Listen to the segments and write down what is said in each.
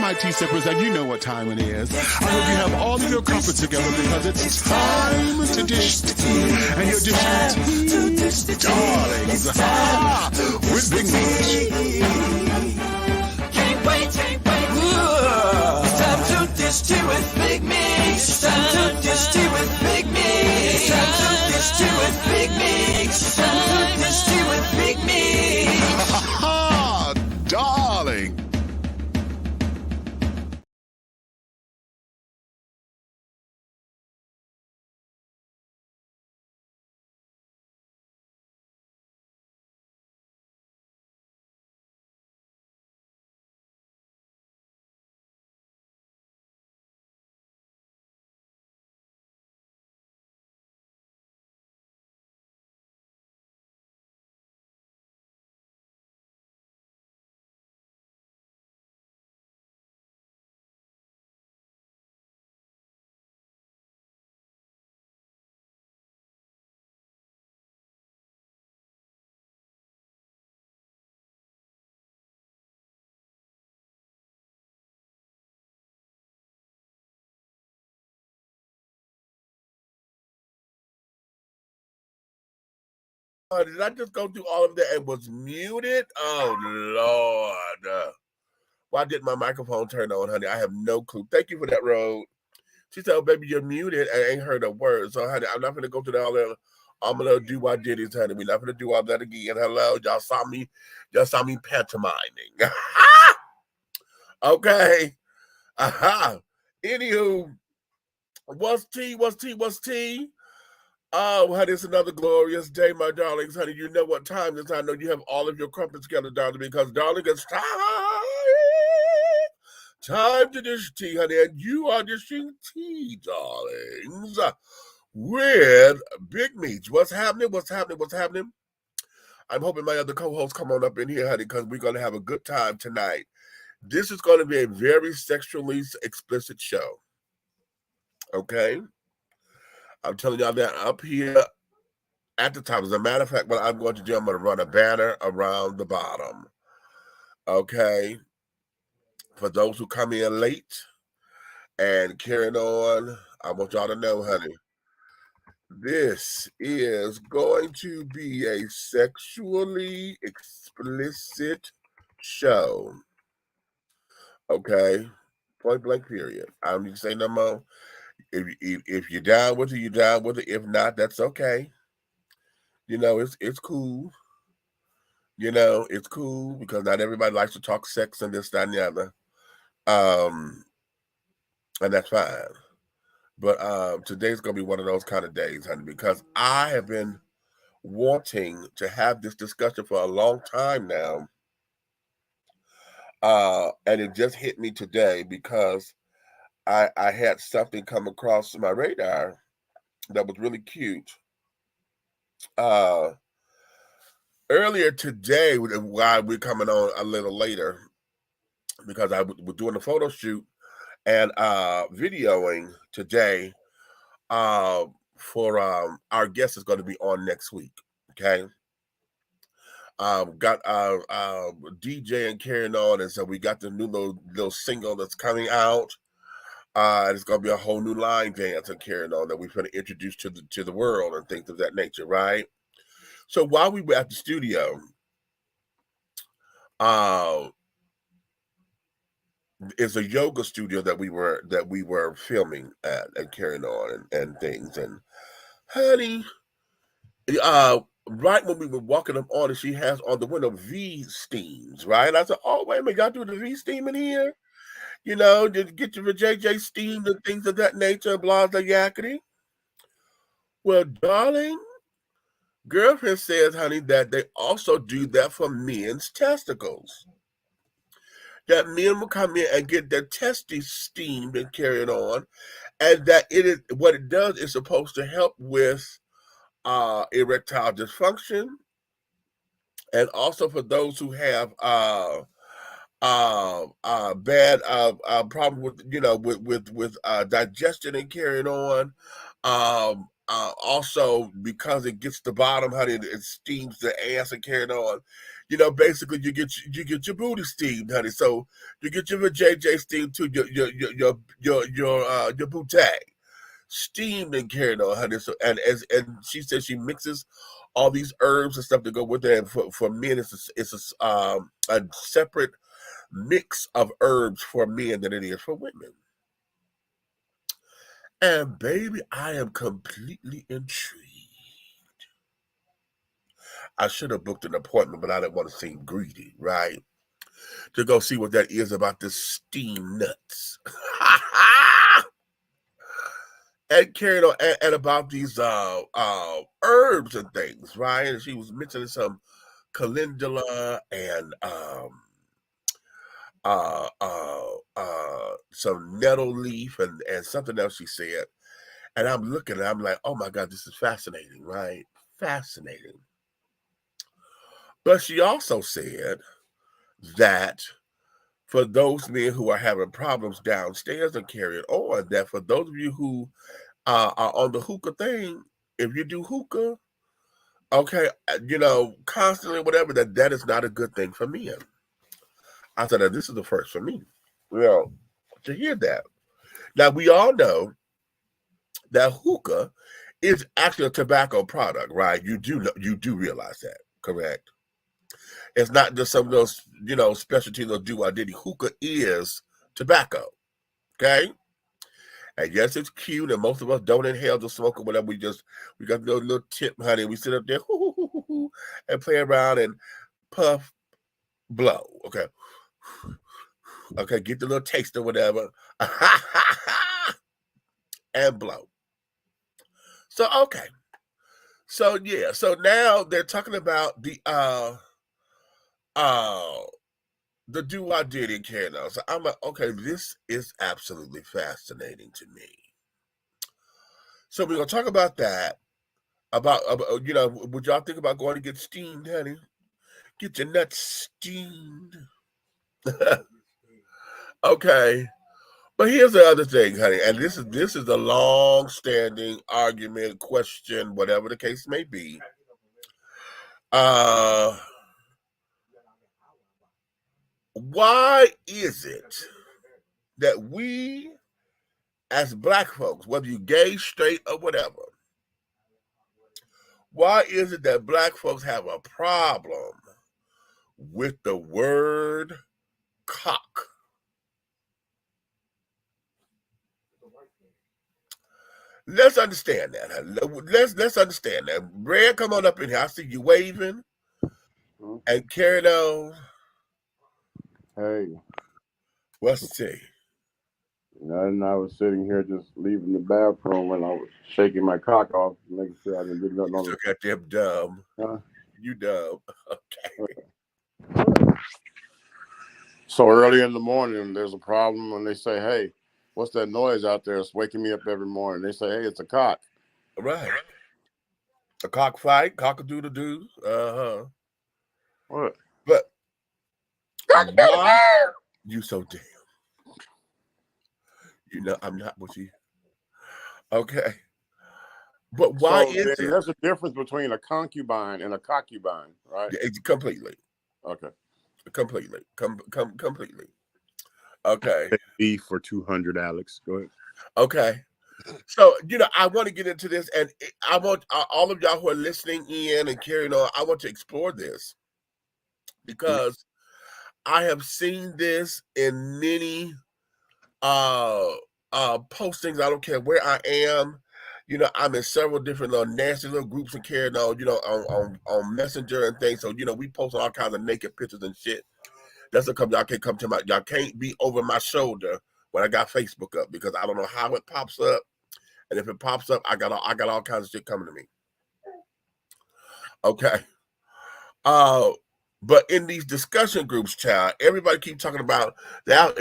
my tea sippers, and you know what time it is. I hope you have all of your crumpets together because it's time to dish tea. And you're dishing tea, darlings, with Big Meat. Can't wait. It's time to dish tea with Big Meat. It's time to dish tea with Big Meat. It's time to dish tea with Big Meat. It's time to dish tea with Big Meat. Darling. Did I just go through all of that and was muted? Oh, Lord. Why didn't my microphone turn on, honey? I have no clue. Thank you for that, Road. She said, oh, baby, you're muted. I ain't heard a word. So, honey, I'm not going to go through all that. I'm going to do what I did is, honey. We're not going to do all that again. Hello. Y'all saw me pantomiming. Okay. Anywho, what's tea? Oh, honey, it's another glorious day, my darlings. Honey, you know what time it is. I know you have all of your crumpets together, darling, because, darling, it's time to dish tea, honey, and you are dishing tea, darlings, with Big Meats. What's happening? I'm hoping my other co-hosts come on up in here, honey, because we're going to have a good time tonight. This is going to be a very sexually explicit show. Okay? I'm telling y'all that up here at the top. As a matter of fact, what I'm going to do, I'm going to run a banner around the bottom. Okay? For those who come in late and carrying on, I want y'all to know, honey, this is going to be a sexually explicit show. Okay? Point blank, period. I don't need to say no more. If you're down with it, you're down with it. If not, that's okay. You know, it's cool. You know, it's cool because not everybody likes to talk sex and this, that, and the other. And that's fine. But today's going to be one of those kind of days, honey, because I have been wanting to have this discussion for a long time now. And it just hit me today because I had something come across my radar that was really cute. Earlier today, while we're coming on a little later, because I was doing a photo shoot and videoing today for our guest is going to be on next week. Okay. Got DJ and carrying on, and so we got the new little single that's coming out. It's gonna be a whole new line dance and carrying on that we're going to introduce to the world and things of that nature, right? So while we were at the studio, it's a yoga studio that we were filming at and carrying on and things. And honey, right when we were walking up on it, she has on the window V steams, right? And I said, oh, wait a minute, y'all do the V steam in here? You know, just get your JJ steamed and things of that nature, blah, blah, yakety. Well, darling, girlfriend says, honey, that they also do that for men's testicles. That men will come in and get their testes steamed and carried on, and that it is what it does is supposed to help with erectile dysfunction, and also for those who have bad problem with with digestion and carrying on. Also because it gets the bottom, honey, it steams the ass and carrying on. You know, basically you get your booty steamed, honey. So you get your JJ steamed too, your booty steamed and carried on, honey. So and she says she mixes all these herbs and stuff to go with it. And for men, it's a separate mix of herbs for men than it is for women. And baby, I am completely intrigued. I should have booked an appointment, but I didn't want to seem greedy, right? To go see what that is about this steam nuts. And carried on and about these herbs and things, right? And she was mentioning some calendula and some nettle leaf and something else she said. And I'm looking and I'm like, oh my God, this is fascinating, right? Fascinating. But she also said that for those men who are having problems downstairs and carry it on, that for those of you who are on the hookah thing, if you do hookah, okay, you know, constantly, whatever, that is not a good thing for men. I said, this is the first for me, you know, to hear that. Now, we all know that hookah is actually a tobacco product, right? You do realize that, correct? It's not just some of those, you know, specialties they'll do. Hookah is tobacco, okay? And yes, it's cute, and most of us don't inhale the smoke or whatever. We got the little tip, honey. We sit up there and play around and puff, blow, okay? Okay, get the little taste or whatever, and blow. So, okay. So, yeah. So now they're talking about the do I did in Canada. So I'm like, okay, this is absolutely fascinating to me. So we're gonna talk about that. About you know, would y'all think about going to get steamed, honey? Get your nuts steamed. Okay. But here's the other thing, honey, and this is a long-standing argument, question, whatever the case may be. Why is it that we, as Black folks, whether you gay, straight, or whatever, why is it that Black folks have a problem with the word cock? Let's understand that. Let's understand that. Red, come on up in here. I see you waving and carrying on. Hey, What's the tea? nothing. I was sitting here just leaving the bathroom and I was shaking my cock off, making sure I didn't get nothing on You got them dumb. Huh? You dumb. Okay. So early in the morning, there's a problem when they say, "Hey, what's that noise out there? It's waking me up every morning." They say, "Hey, it's a cock." Right. A cockfight, cock-a-doodle-doo. What? But why? You so damn. You know, I'm not with you. Okay. But why is it? There's a difference between a concubine and a concubine, right? Completely. Okay. Completely. Completely. Okay. B for 200, Alex. Go ahead. Okay. So, you know, I want to get into this, and I want all of y'all who are listening in and carrying on, I want to explore this because I have seen this in many postings. I don't care where I am. You know, I'm in several different little nasty little groups and carrying on, you know, on Messenger and things. So, you know, we post all kinds of naked pictures and shit. That's what y'all can't come to y'all can't be over my shoulder when I got Facebook up because I don't know how it pops up. And if it pops up, I got all kinds of shit coming to me. Okay. But in these discussion groups, child, everybody keep talking about that.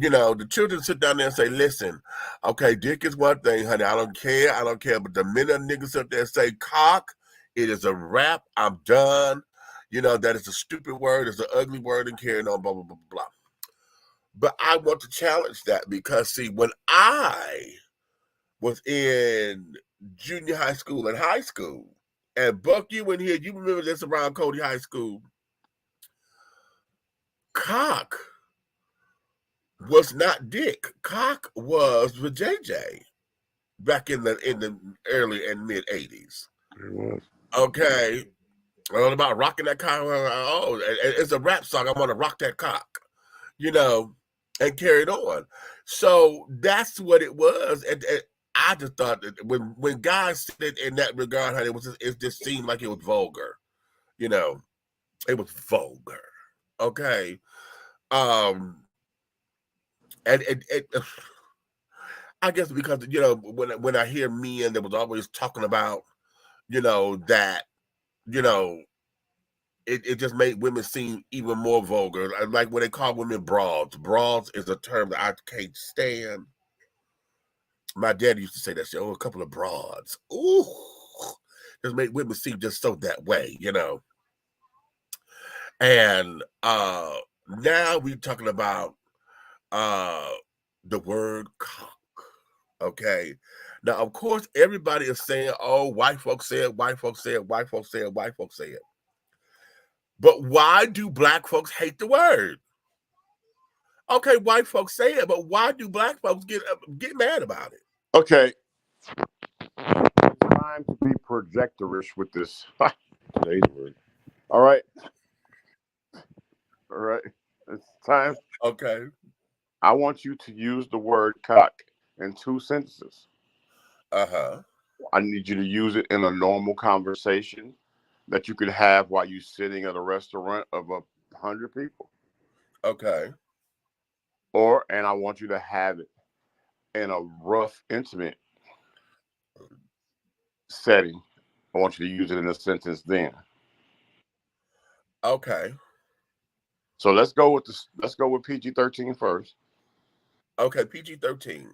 You know, the children sit down there and say, "Listen, okay, dick is one thing, honey. I don't care. But the minute niggas up there say cock, it is a wrap. I'm done. You know, that is a stupid word. It's an ugly word and carrying on, blah, blah, blah, blah." But I want to challenge that because, see, when I was in junior high school and high school, and Buck, you in here, you remember this around Cody High School. cock was not dick. Cock was with JJ back in the early and mid 80s. It was. Okay. All about rocking that cock. Oh, it's a rap song. I want to rock that cock, and carried on. So that's what it was. And I just thought that when guys said it in that regard, honey, it just seemed like it was vulgar. It was vulgar. Okay. And it I guess because when I hear men that was always talking about that it just made women seem even more vulgar. Like when they call women broads. Broads is a term that I can't stand. My dad used to say that shit. Oh, a couple of broads. Ooh, just made women seem just so that way, And now we're talking about the word cock. Okay. Now, of course, everybody is saying, oh, white folks say it, white folks say it, white folks say it, white folks say it. But why do black folks hate the word? Okay, white folks say it, but why do black folks get mad about it? Okay. It's time to be projectorish with this. Today's word. All right. All right. It's time. Okay. I want you to use the word cock in 2 sentences. Uh-huh. I need you to use it in a normal conversation that you could have while you're sitting at a restaurant of 100 people. Okay. And I want you to have it in a rough, intimate setting. I want you to use it in a sentence then. Okay. So let's go with PG-13 first. Okay, PG-13.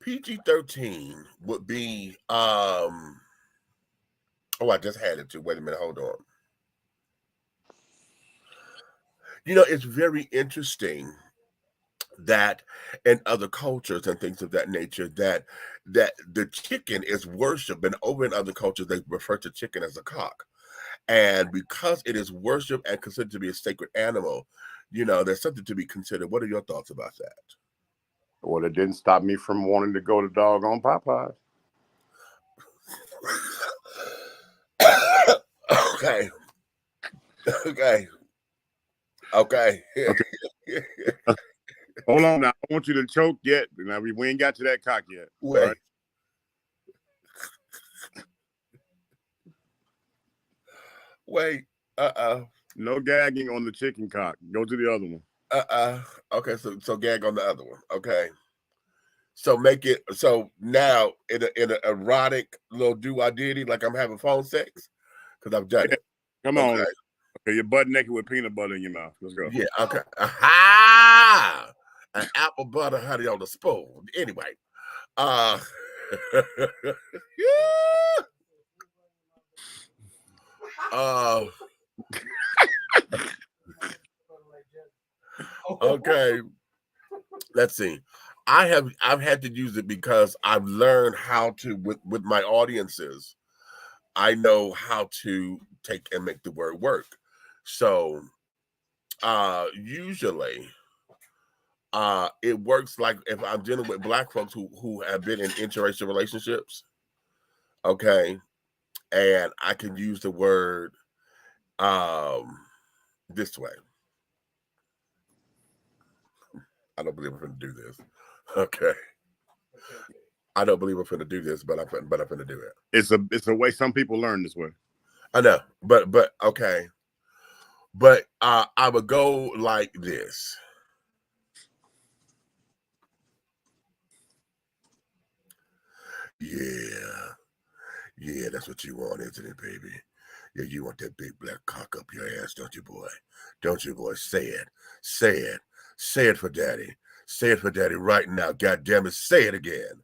PG-13 would be I just had it too. Wait a minute, hold on. It's very interesting that in other cultures and things of that nature that the chicken is worshipped, and over in other cultures they refer to chicken as a cock. And because it is worshipped and considered to be a sacred animal, there's something to be considered. What are your thoughts about that? Well, it didn't stop me from wanting to go to doggone Popeyes. Okay. Okay. Okay. Hold on now. I don't want you to choke yet. Now, we ain't got to that cock yet. Wait. Right? Wait. No gagging on the chicken cock. Go to the other one. Okay, so gag on the other one. Okay. So make it so now in an erotic little do-I-diddy, like I'm having phone sex, because I've done it. Come on. Okay, you're butt naked with peanut butter in your mouth. Let's go. Yeah, okay. Aha! An apple butter honey on the spoon. Anyway. Okay. Let's see. I've had to use it because I've learned how to with my audiences. I know how to take and make the word work. So usually it works like if I'm dealing with black folks who have been in interracial relationships, okay, and I can use the word this way. I don't believe I'm going to do this. Okay. I don't believe I'm going to do this, but I'm going to do it. It's a way some people learn this way. I know, but okay. But I would go like this. Yeah, that's what you want, isn't it, baby? Yeah, you want that big black cock up your ass, don't you, boy? Don't you, boy? Say it. Say it. Say it for daddy. Say it for daddy right now. God damn it, say it again.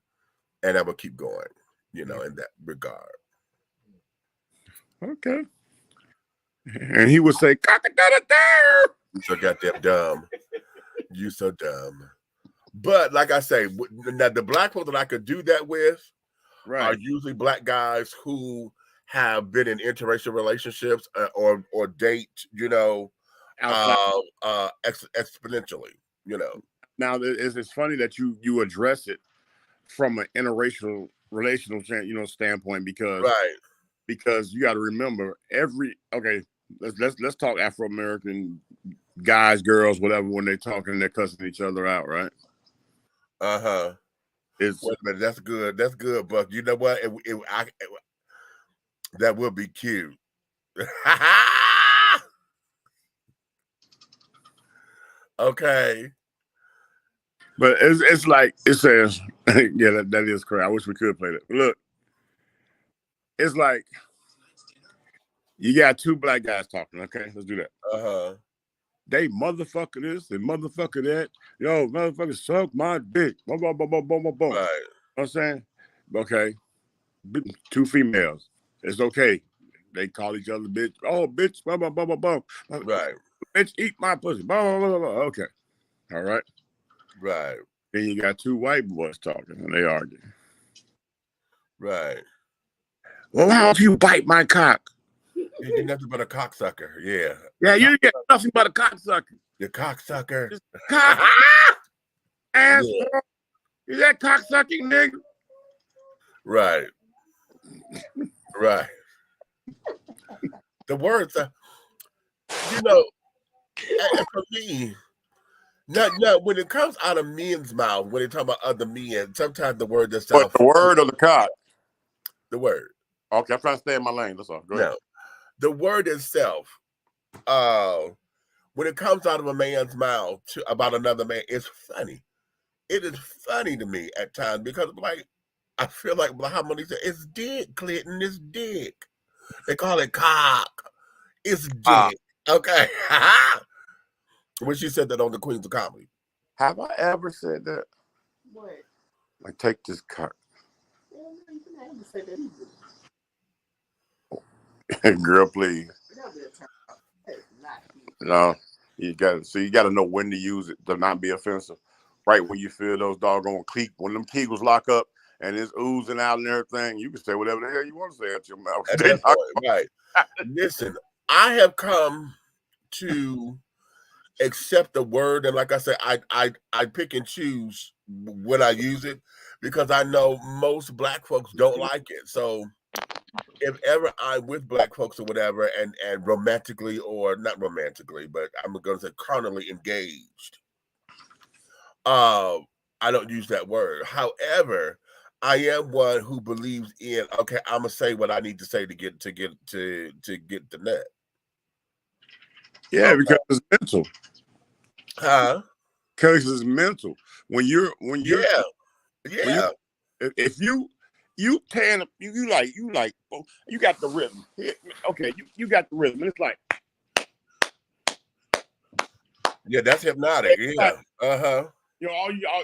And I'm going to keep going, in that regard. Okay. And he would say, cock-a-da-da-da! You so goddamn dumb. You so dumb. But like I say, now the black folks that I could do that with are usually black guys who have been in interracial relationships or date, outside. Exponentially, you know. Now it's funny that you address it from an interracial relational standpoint because you got to remember let's talk Afro-American guys, girls, whatever, when they're talking, they're cussing each other out, right? Wait a minute, that's good. That's good, Buck. You know what? That would be cute. Okay. But it's like it says, yeah, that is correct. I wish we could play that. Look, it's like you got two black guys talking. Okay, let's do that. They motherfucker this and motherfucker that. Yo, motherfucker, suck my dick. Boom, boom, boom, boom, boom, boom, boom. Right. You know what I'm saying? Okay. Two females. It's okay. They call each other bitch. Oh, bitch. Blah, blah, blah, blah, blah. Right. Bitch, eat my pussy. Blah, blah, blah, blah. Okay. All right. Right. Then you got two white boys talking and they argue. Right. Well, why don't you bite my cock? You're nothing but a cocksucker. Yeah. Yeah, you get nothing but a cocksucker. The cocksucker. Cock. Asshole. Yeah. Is that cocksucking, nigga? Right. Right. The words are, for me, not when it comes out of men's mouth, when they talk about other men, sometimes the word itself. What, the word or the cock? The word. Okay, I'm trying to stay in my lane. That's all. Go ahead. The word itself, when it comes out of a man's mouth about another man, it's funny. It is funny to me at times because, like, I feel like Muhammad said, it's dick, Clinton, it's dick. They call it cock. It's dick. Okay. When she said that on the Queens of Comedy. Have I ever said that? What? Like, take this cock. Well, no, you can never say that either. Girl, please. No, you got to know when to use it to not be offensive. Right when you feel those doggone when them kegels lock up and it's oozing out and everything, you can say whatever the hell you want to say out your mouth. Right. Listen, I have come to accept the word, and like I said, I pick and choose when I use it because I know most black folks don't like it. So if ever I'm with black folks or whatever, and romantically or not romantically, but I'm going to say carnally engaged, I don't use that word. However, I am one who believes in, okay, I'm gonna say what I need to say to get the nut. Yeah, because it's mental. Huh? Because it's mental. When you're if you tan, you got the rhythm. Okay, you got the rhythm. And it's like, yeah, that's hypnotic. Yeah.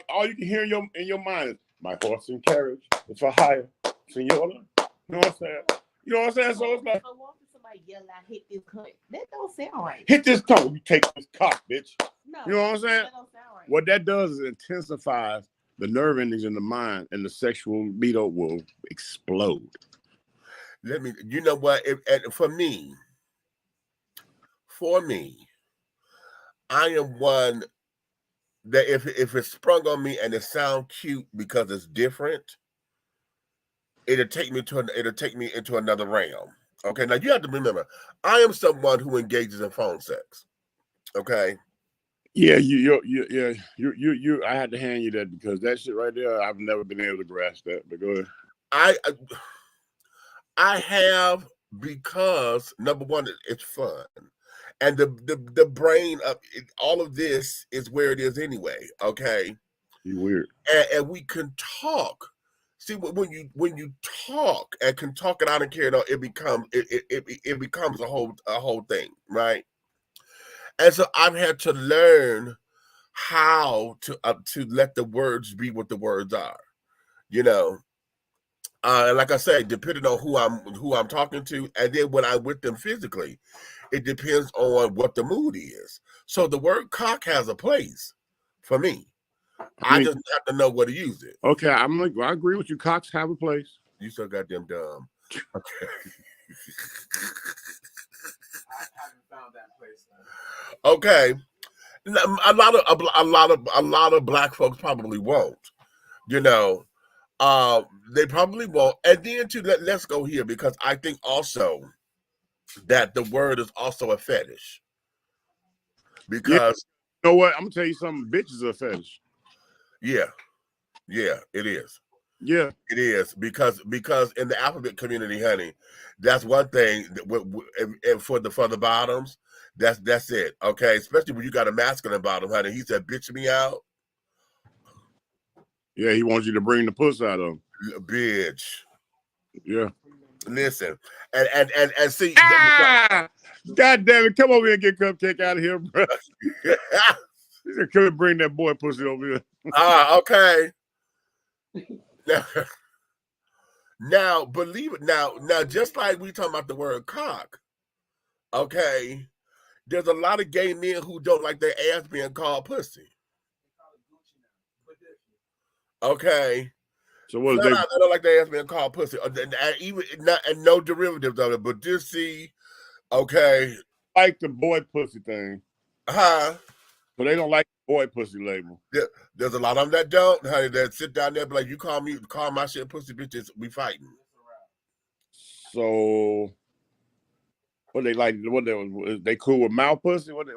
All you can hear in your mind is my horse and carriage. It's for hire, senora. You know what I'm saying? You know what I'm saying? So it's like, somebody yell out, hit this cunt. That don't sound right. Hit this tongue. You take this cock, bitch. No, you know what I'm saying? That don't sound right. What that does is intensifies the nerve endings in the mind, and the sexual libido will explode. You know what? For me, I am one that if it's sprung on me and it sounds cute because it's different, it'll take me into another realm. Okay, now you have to remember, I am someone who engages in phone sex. Okay. Yeah, you. I had to hand you that because that shit right there, I've never been able to grasp that. But go ahead. I have, because number one, it's fun. And the brain of all of this is where it is anyway. Okay, you weird. And we can talk. See, when you talk and can talk it out and carry it on, it becomes a whole thing, right? And so I've had to learn how to let the words be what the words are, And like I say, depending on who I'm talking to, and then when I'm with them physically, it depends on what the mood is. So the word cock has a place for me. I just have to know where to use it. Okay, I agree with you. Cocks have a place. You so goddamn dumb. Okay. I haven't found that place. Okay, a lot of black folks probably won't. You know, they probably won't. And then too, let's go here because I think also that the word is also a fetish Yeah. because You know what? I'm gonna tell you something. Bitches are a fetish. yeah, it is. Yeah. It is because in the alphabet community, honey, that's one thing. And for the bottoms, that's it. Okay, especially when you got a masculine bottom, honey. He said, "Bitch me out, Yeah, he wants you to bring the puss out of him. bitch." Yeah. Listen, and see, Ah! God damn it. Come over here and get Cupcake out of here, bro. He said, come and bring that boy pussy over here. okay. Now, believe it. Now, just like we talking about the word cock, okay, there's a lot of gay men who don't like their ass being called pussy. Okay. So what is Flat they out, they don't like their ass being called pussy. And even not and no derivatives of it, but just see, okay, like the boy pussy thing? huh? But they don't like the boy pussy label. There's a lot of them that don't, honey, that sit down there and be like, you call my shit pussy, bitches, we fighting. So what they like? What they cool with mouth pussy? What?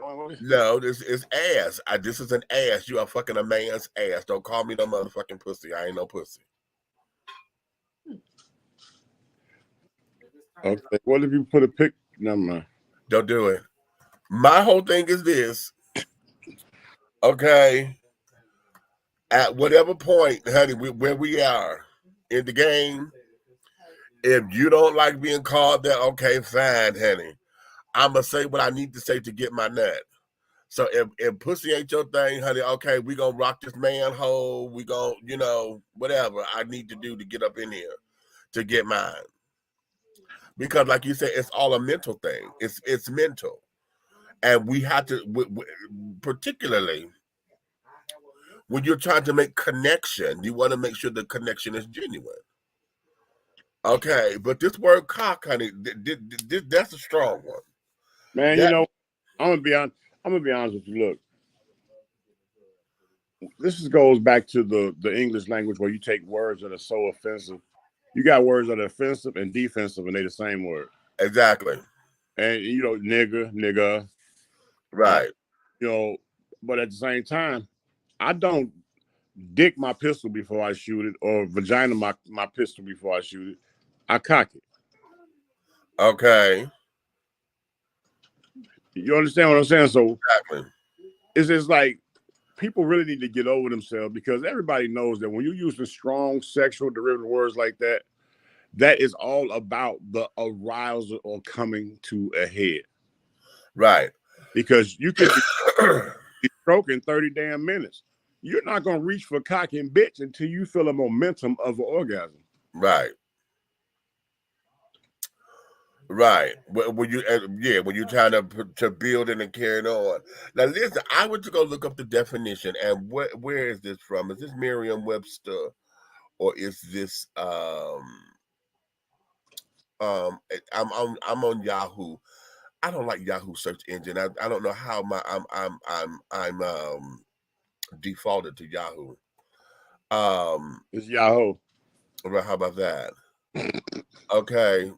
No, this is ass. This is an ass. You are fucking a man's ass. Don't call me no motherfucking pussy. I ain't no pussy. Okay. What if you put a pic? Never mind. Don't do it. My whole thing is this. Okay. At whatever point, honey, where we are in the game, if you don't like being called that, okay, fine, honey. I'm going to say what I need to say to get my nut. So if pussy ain't your thing, honey, okay, we going to rock this manhole. We going to, whatever I need to do to get up in here to get mine. Because like you said, it's all a mental thing. It's mental. And we have to, particularly when you're trying to make connection, you want to make sure the connection is genuine. Okay, but this word cock, honey, that's a strong one. Man, I'm gonna be honest with you. Look, this goes back to the English language where you take words that are so offensive. You got words that are offensive and defensive, and they're the same word. Exactly. And nigga, right. But at the same time, I don't dick my pistol before I shoot it, or vagina my pistol before I shoot it. I cock it. Okay. You understand what I'm saying? So exactly. It's just like people really need to get over themselves, because everybody knows that when you use the strong sexual derivative words like that, that is all about the arousal or coming to a head. Right. Because you could be stroking 30 damn minutes. You're not going to reach for cock and bitch until you feel a momentum of an orgasm. Right. Right. When you're trying to build it and carry it on. Now, listen, I went to go look up the definition, and where is this from? Is this Merriam-Webster, or is this I'm on Yahoo. I don't like Yahoo search engine. I don't know how I'm defaulted to Yahoo. It's Yahoo. How about that? Okay.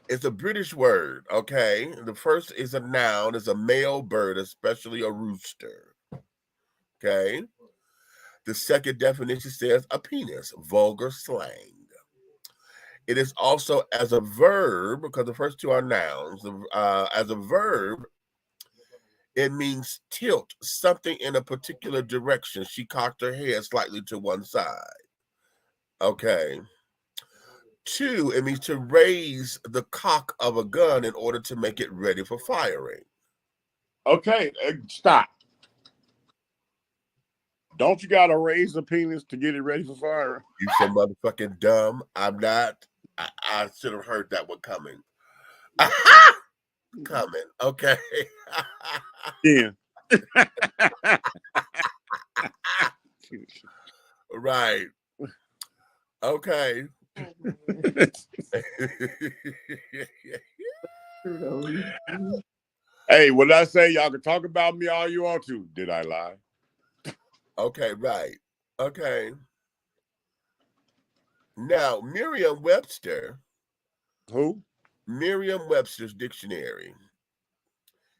It's a British word, okay? The first is a noun, is a male bird, especially a rooster. Okay? The second definition says a penis, vulgar slang. It is also as a verb, because the first two are nouns. As a verb, it means tilt something in a particular direction. She cocked her head slightly to one side. Okay. 2, it means to raise the cock of a gun in order to make it ready for firing. Okay, stop. Don't you gotta raise the penis to get it ready for fire? You so motherfucking dumb. I'm not. I should have heard that one coming. Coming. Okay. Yeah. Right. Okay. Hey, what I say? Y'all can talk about me all you want to. Did I lie? Okay, right. Okay. Now, Who? Merriam-Webster's dictionary.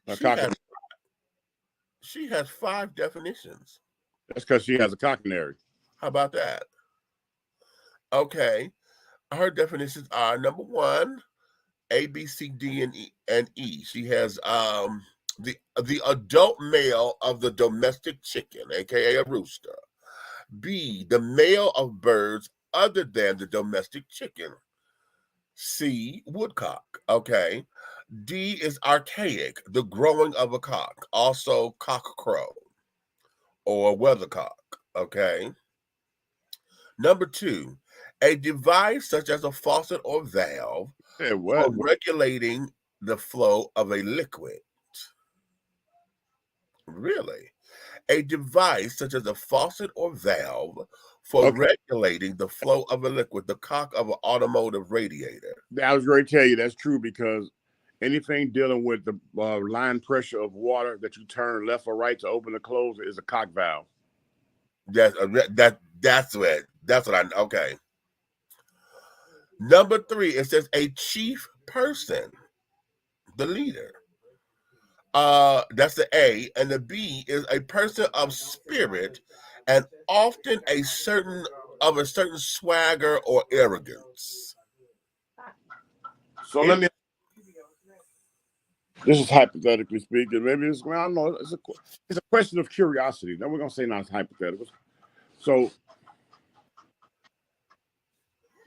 A She cock. has 5 definitions. That's because she has a cockanary. How about that? Okay. Her definitions are number 1, A, B, C, D, and E. She has the adult male of the domestic chicken, aka a rooster. B, the male of birds other than the domestic chicken. C, woodcock. Okay. D is archaic, the growing of a cock, also cock crow or weathercock. Okay. Number 2, a device such as a faucet or valve Hey, for what? regulating the flow of a liquid. Really? A device such as a faucet or valve for Okay. regulating the flow of a liquid, the cock of an automotive radiator. I was going to tell you that's true because anything dealing with the line pressure of water that you turn left or right to open or close is a cock valve. That's what I okay. Number 3, it says a chief person, the leader. That's the A, and the B is a person of spirit and often a certain swagger or arrogance. So let me. This is hypothetically speaking. Maybe it's, well, I don't know. It's a question of curiosity. Then we're gonna say not hypothetical. So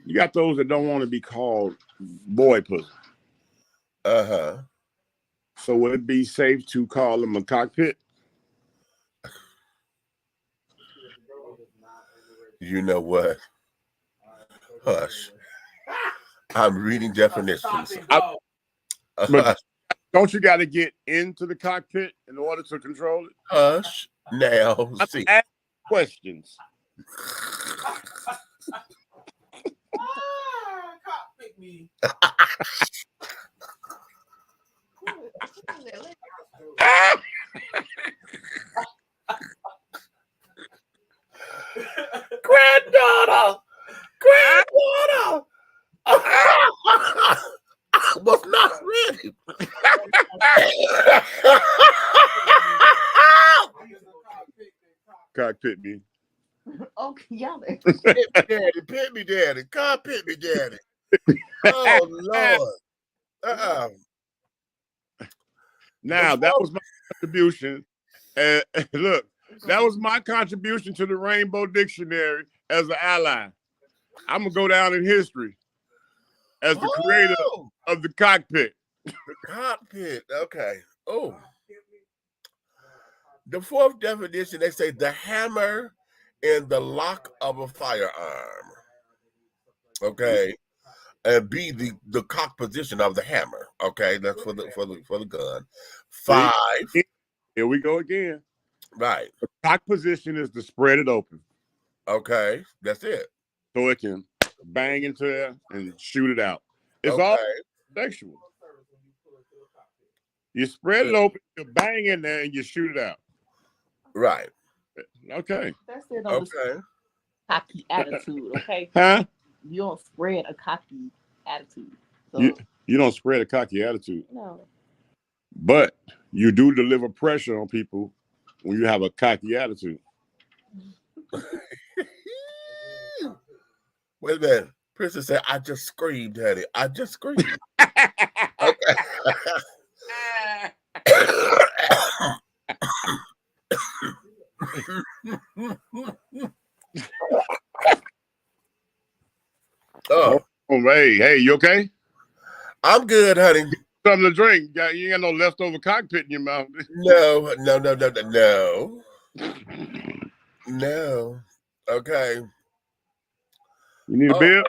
you got those that don't want to be called boy pussy. Uh-huh. So would it be safe to call them a cockpit? You know what? Hush. I'm reading definitions. But don't you got to get into the cockpit in order to control it? Hush. Now, see. Ask questions. Pick me. Granddaughter! I was not ready. Cockpit me. Okay, y'all. Pit me, daddy. God, pit me, daddy. Oh, Lord. Now, that was my contribution. And look, that was my contribution to the Rainbow Dictionary as an ally. I'm going to go down in history as the creator of the cockpit. The cockpit. Okay. Oh. The 4th definition, they say the hammer in the lock of a firearm. Okay. And B, the cock position of the hammer. Okay, that's for the gun. 5. Here we go again. Right. The cock position is to spread it open. Okay, that's it. So it can bang into there and shoot it out. It's Okay. all sexual. You spread it open, you bang in there, and you shoot it out. Right. Okay. That's it on the cocky attitude, okay? Huh? You don't spread a cocky attitude. So, You don't spread a cocky attitude. no. But you do deliver pressure on people when you have a cocky attitude. Wait a minute. Princess said, I just screamed, honey. I just screamed. Okay. Oh, hey, you okay? I'm good, honey. Something to drink. You ain't got no leftover cockpit in your mouth. No. No. Okay. You need a bib?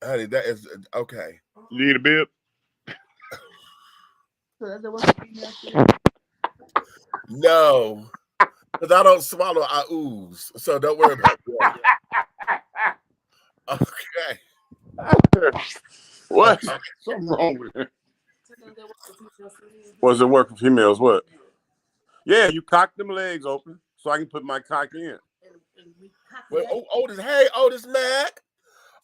Honey, that is okay. You need a bib? So that's what the female said. No. Because I don't swallow, I ooze. So don't worry about that. Okay. What? Something wrong with her. What does it work for females? What? Yeah, you cock them legs open so I can put my cock in. Well, Otis Mac.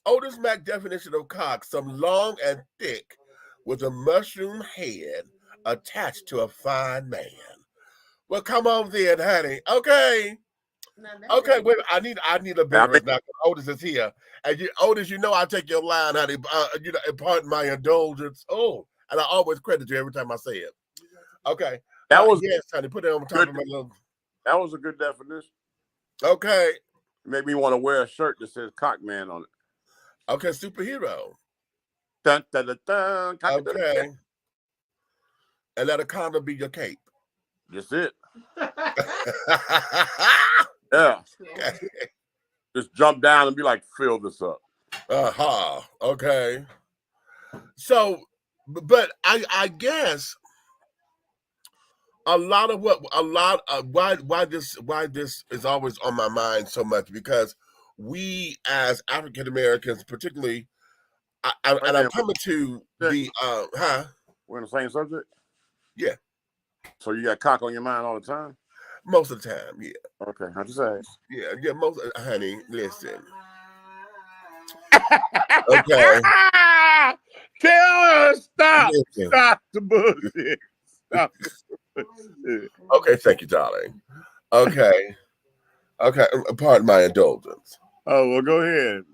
Otis Mac definition of cock: some long and thick with a mushroom head attached to a fine man. Well, come on then, honey. Okay. Okay, wait. I need a better now. Otis is here, and Otis, I take your line, honey. Pardon my indulgence. Oh, and I always credit you every time I say it. Okay, that was yes, honey. Put it on top of my little. That was a good definition. Okay, it made me want to wear a shirt that says "Cock Man" on it. Okay, superhero. Dun, dun, dun, dun, okay, and let a condom be your cape. That's it. Yeah. Okay. Just jump down and be like, fill this up. Okay. So, but I guess why this is always on my mind so much, because we as African Americans, particularly, and I'm coming to the We're in the same subject? Yeah. So you got cock on your mind all the time? Most of the time, yeah. Okay, I just asked. Yeah, honey, listen. Okay. Tell her stop. Listen. Stop the bullshit. Stop the bullshit. Okay, thank you, darling. Okay. Okay, pardon my indulgence. Oh, well, go ahead.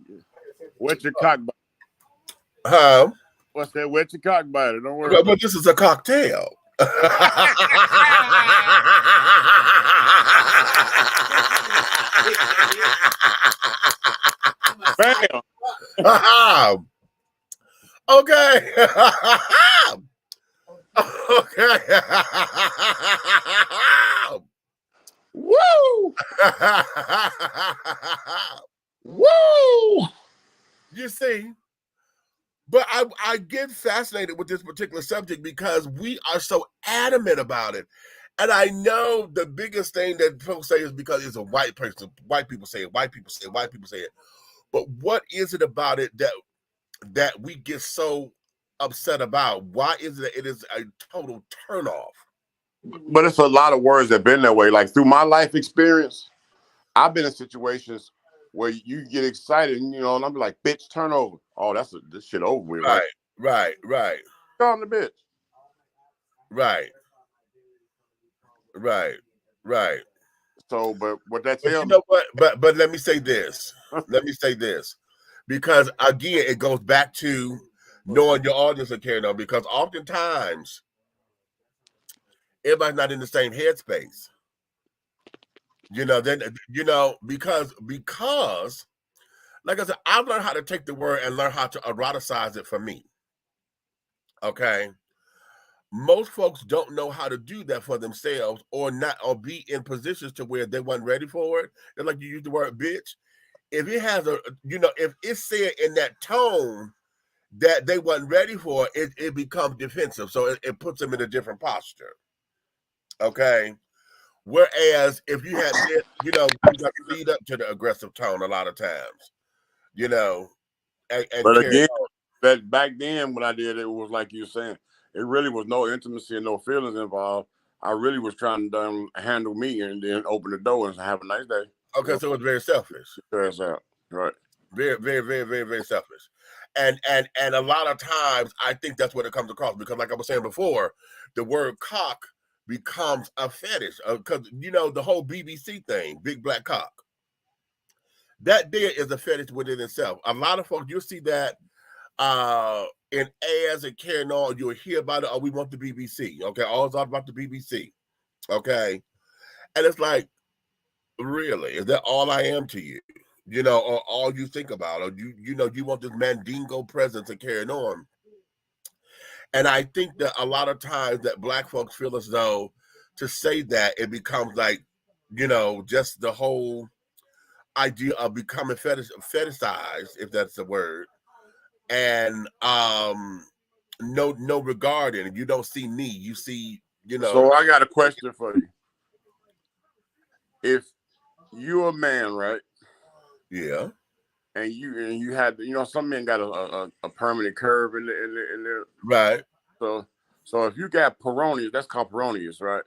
Wet your cock biter. Huh? What's that? Wet your cock biter. Don't worry. But this is a cocktail. Bam. Okay. Okay. Woo! Woo! You see, but I get fascinated with this particular subject because we are so adamant about it. And I know the biggest thing that folks say is because it's a white person. White people say it. White people say it. White people say it. But what is it about it that we get so upset about? Why is it that it is a total turnoff? But it's a lot of words that have been that way. Like through my life experience, I've been in situations where you get excited, and I'm like, bitch, turn over. Oh, this shit over with. Right. Call the bitch. Right. So, but what that tells you know what? But let me say this. Because again, it goes back to knowing your audience and carrying on. Because oftentimes, everybody's not in the same headspace. Because like I said, I've learned how to take the word and learn how to eroticize it for me. Okay. Most folks don't know how to do that for themselves, or be in positions to where they weren't ready for it. And like you use the word bitch. If it has if it's said in that tone that they wasn't ready for, it becomes defensive. So it puts them in a different posture. Okay. Whereas if you had, you got to lead up to the aggressive tone a lot of times, but again, that back then when I did it was like you were saying, it really was no intimacy and no feelings involved. I really was trying to handle me and then open the door and have a nice day. Okay, so it's very selfish. Right. Very, very, very, very, very selfish. And a lot of times I think that's what it comes across, because like I was saying before, the word cock becomes a fetish, because the whole BBC thing, big black cock, that there is a fetish within itself. A lot of folks, you'll see that in ads and carrying on, you'll hear about it. Oh, we want the BBC. Okay, all about the BBC. Okay, and it's like, really, is that all I am to you? Or all you think about, or you want this mandingo presence and carrying on. And I think that a lot of times that black folks feel as though to say that it becomes like, just the whole idea of becoming fetishized, if that's the word, and no regard in it. You don't see me, you see, So I got a question for you. If you're a man, right? Yeah. And you had, some men got a permanent curve in there. Right. So So if you got peroneus, that's called peroneus, right?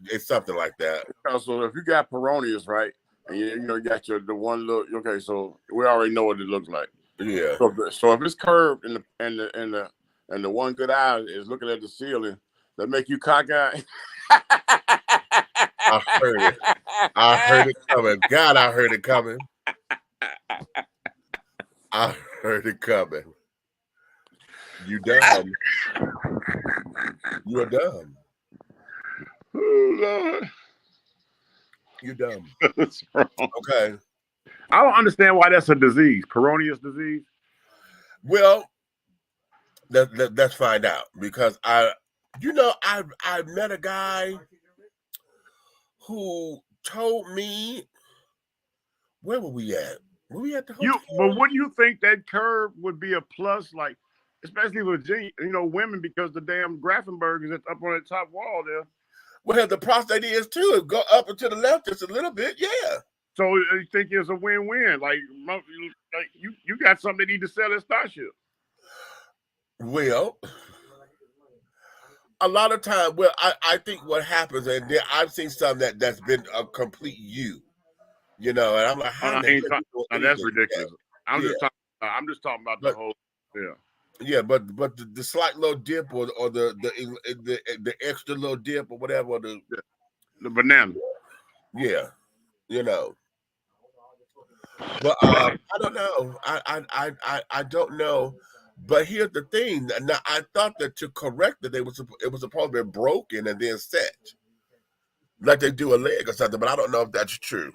It's something like that. So if you got peroneus, right, and you know you got the one look. Okay, so we already know what it looks like. Yeah. So if it's curved and the one good eye is looking at the ceiling, that make you cockeyed. I heard it. I heard it coming. God, I heard it coming. I heard it coming. You dumb. You are dumb. Oh, Lord. You dumb. What's wrong? Okay. I don't understand why that's a disease, peroneus disease. Well, let's find out, because I met a guy who told me, where were we at? Were we at the hotel? But wouldn't you think that curve would be a plus, like especially with women, because the damn Grafenberg is up on the top wall there. Well, the prostate is too. It go up and to the left just a little bit, yeah. So you think it's a win-win? Like you got something that need to sell at Starship. Well, a lot of time, I think what happens, and then I've seen some that's been a complete and I'm like, that's ridiculous. I'm just talking about the whole, yeah, but the slight little dip or the extra little dip or whatever, the banana, yeah, But I don't know. I don't know. But here's the thing. Now I thought that to correct it, it was supposed to be broken and then set, like they do a leg or something. But I don't know if that's true.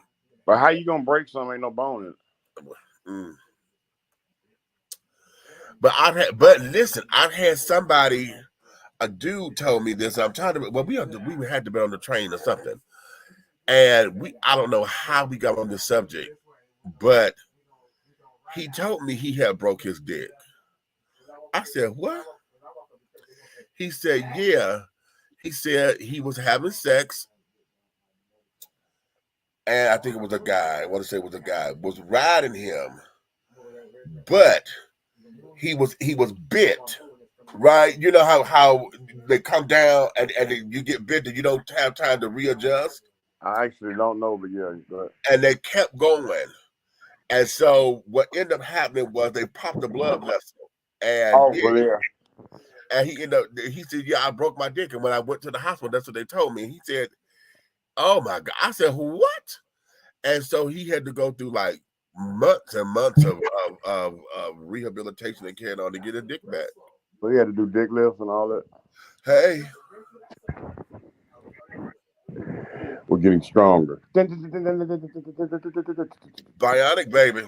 But how you gonna break something? Ain't no bone in it. But listen, I've had somebody, a dude told me this. I'm trying to. Well, we had to be on the train or something, and I don't know how we got on this subject, but he told me he had broke his dick. I said, what? He said, yeah. He said he was having sex, and I think it was a guy. I want to say it was a guy. Was riding him, but he was bit. Right? You know how they come down and you get bit and you don't have time to readjust? I actually don't know, but yeah. And they kept going. And so what ended up happening was they popped the blood vessel. And and he said, yeah, I broke my dick. And when I went to the hospital, that's what they told me. He said, oh my God. I said, what? And so he had to go through like months and months of rehabilitation and carrying on to get his dick back. So he had to do dick lifts and all that. Hey. We're getting stronger. Bionic, baby.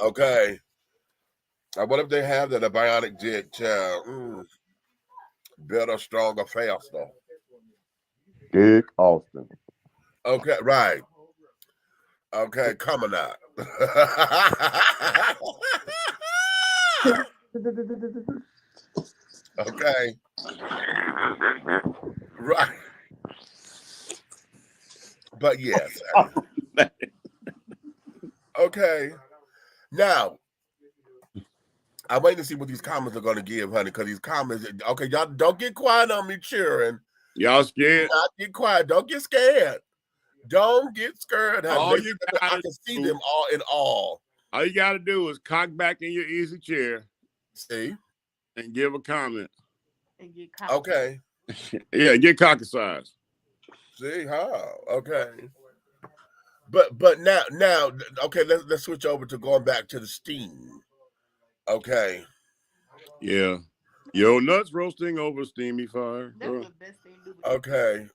Okay. Now, what if they have that, a bionic dick, child? Better, stronger, faster. Dick Austin. Okay, right. Okay, coming out. Okay. Right. But yes. Okay. Now, I'm waiting to see what these comments are going to give, honey, because these comments, okay, y'all don't get quiet on me cheering. Y'all scared? Not get quiet. Don't get scared. Don't get scared, honey. I can see them all in awe. All you got to do is cock back in your easy chair. See? And give a comment. And get okay. Yeah, get cocky size. See how? Okay. But now, okay, let's switch over to going back to the steam. Okay. Yeah. Yo, nuts roasting over steamy fire. That's the best thing to do. Okay.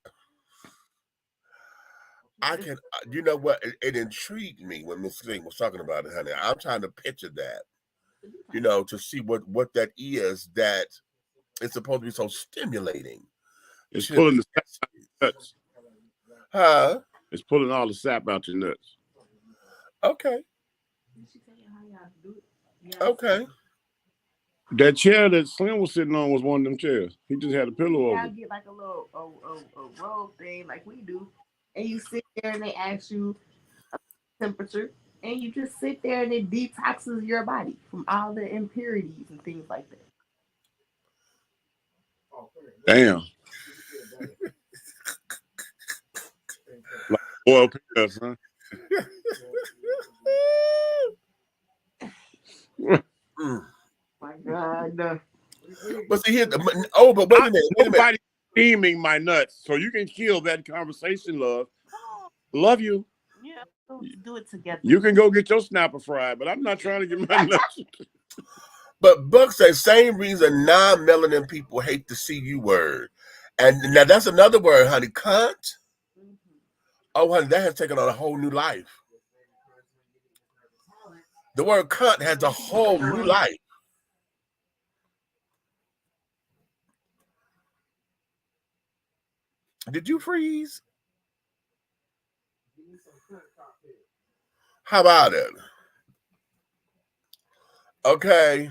I can, you know what? It intrigued me when Miss Thing was talking about it, honey. I'm trying to picture that, to see what that is, that it's supposed to be so stimulating. It's pulling the sap out your nuts. Huh? It's pulling all the sap out your nuts. Okay. Okay. That chair that Slim was sitting on was one of them chairs. He just had a pillow over. Y'all get like a little a roll thing like we do, and you sit there and they ask you a temperature, and you just sit there and it detoxes your body from all the impurities and things like that. Damn. Like boiled peanuts, huh? Mm. My God. But see here, but wait a minute, Nobody's steaming my nuts, so you can kill that conversation, love. Love you. Yeah, let's do it together. You can go get your snapper fried, but I'm not trying to get my nuts. But Buck says same reason non-melanin people hate the CU word. And now that's another word, honey. Cunt. Oh, honey, that has taken on a whole new life. The word cunt has a whole new life. Did you freeze? How about it? Okay.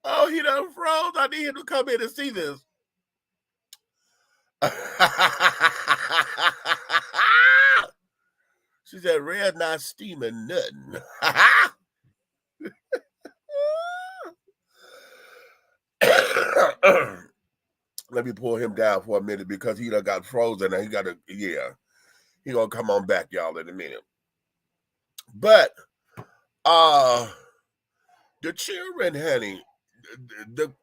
Oh, he done froze. I need him to come in and see this. She said, "Red not steaming nothing." Let me pull him down for a minute because he done got frozen and he got he gonna come on back, y'all, in a minute. But the children, honey, the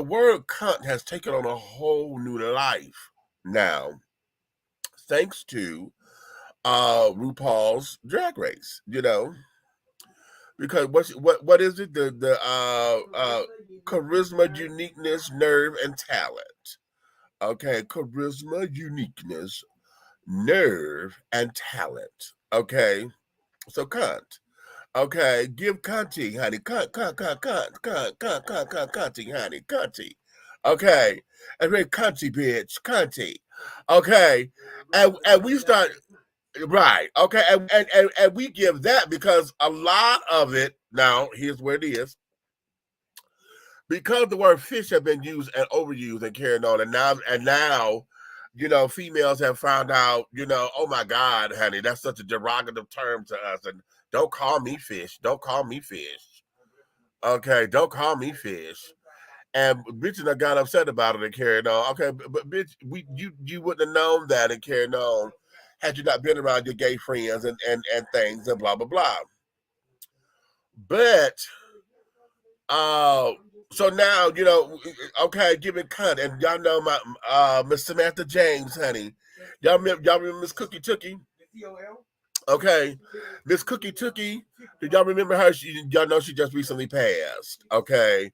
word cunt has taken on a whole new life now, thanks to RuPaul's Drag Race, because what is it? The charisma, uniqueness, nerve, and talent. Okay, charisma, uniqueness, nerve, and talent. Okay, so cunt. Okay, give cunty, honey. Cunt, honey. Cunty. Okay, and very cunty, bitch. Cunty. Okay, and we start. Right. Okay. And we give that because a lot of it, now, here's where it is. Because the word fish have been used and overused and carried on, and now, females have found out, oh my God, honey, that's such a derogative term to us. And don't call me fish. Don't call me fish. Okay, don't call me fish. And bitches that got upset about it and carried on. Okay, but bitch, you wouldn't have known that and carried on had you not been around your gay friends and things and blah blah blah. But so now okay, give it cunt, and y'all know my Miss Samantha James, honey. Y'all remember Miss Cookie Tookie? Okay, Miss Cookie Tookie. Did y'all remember her? Y'all know she just recently passed. Okay.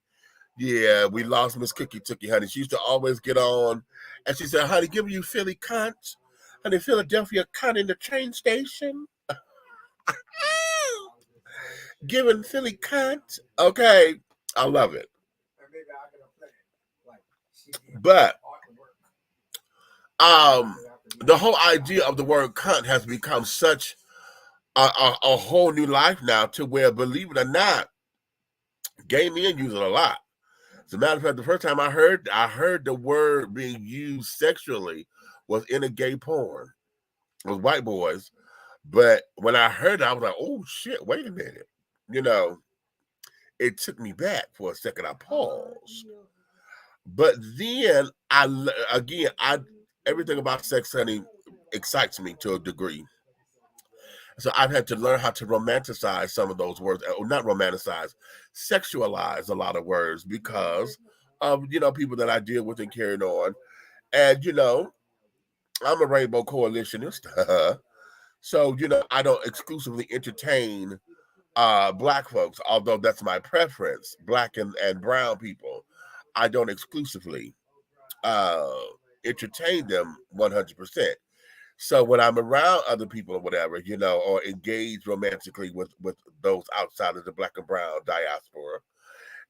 Yeah, we lost Miss Cookie Tookie, honey. She used to always get on, and she said, "Honey, give you Philly cunt, honey, Philadelphia cunt in the train station, giving Philly cunt." Okay, I love it. But the whole idea of the word cunt has become such a whole new life now, to where, believe it or not, gay men use it a lot. As a matter of fact, the first time I heard the word being used sexually was in a gay porn. It was white boys. But when I heard it, I was like, oh shit, wait a minute. It took me back for a second. I paused. But then everything about sex, honey, excites me to a degree. So I've had to learn how to romanticize some of those words, or not romanticize, sexualize a lot of words because of, people that I deal with and carrying on. And, I'm a rainbow coalitionist. So, I don't exclusively entertain Black folks, although that's my preference, Black and brown people. I don't exclusively entertain them 100%. So when I'm around other people or whatever, or engage romantically with those outside of the Black and brown diaspora,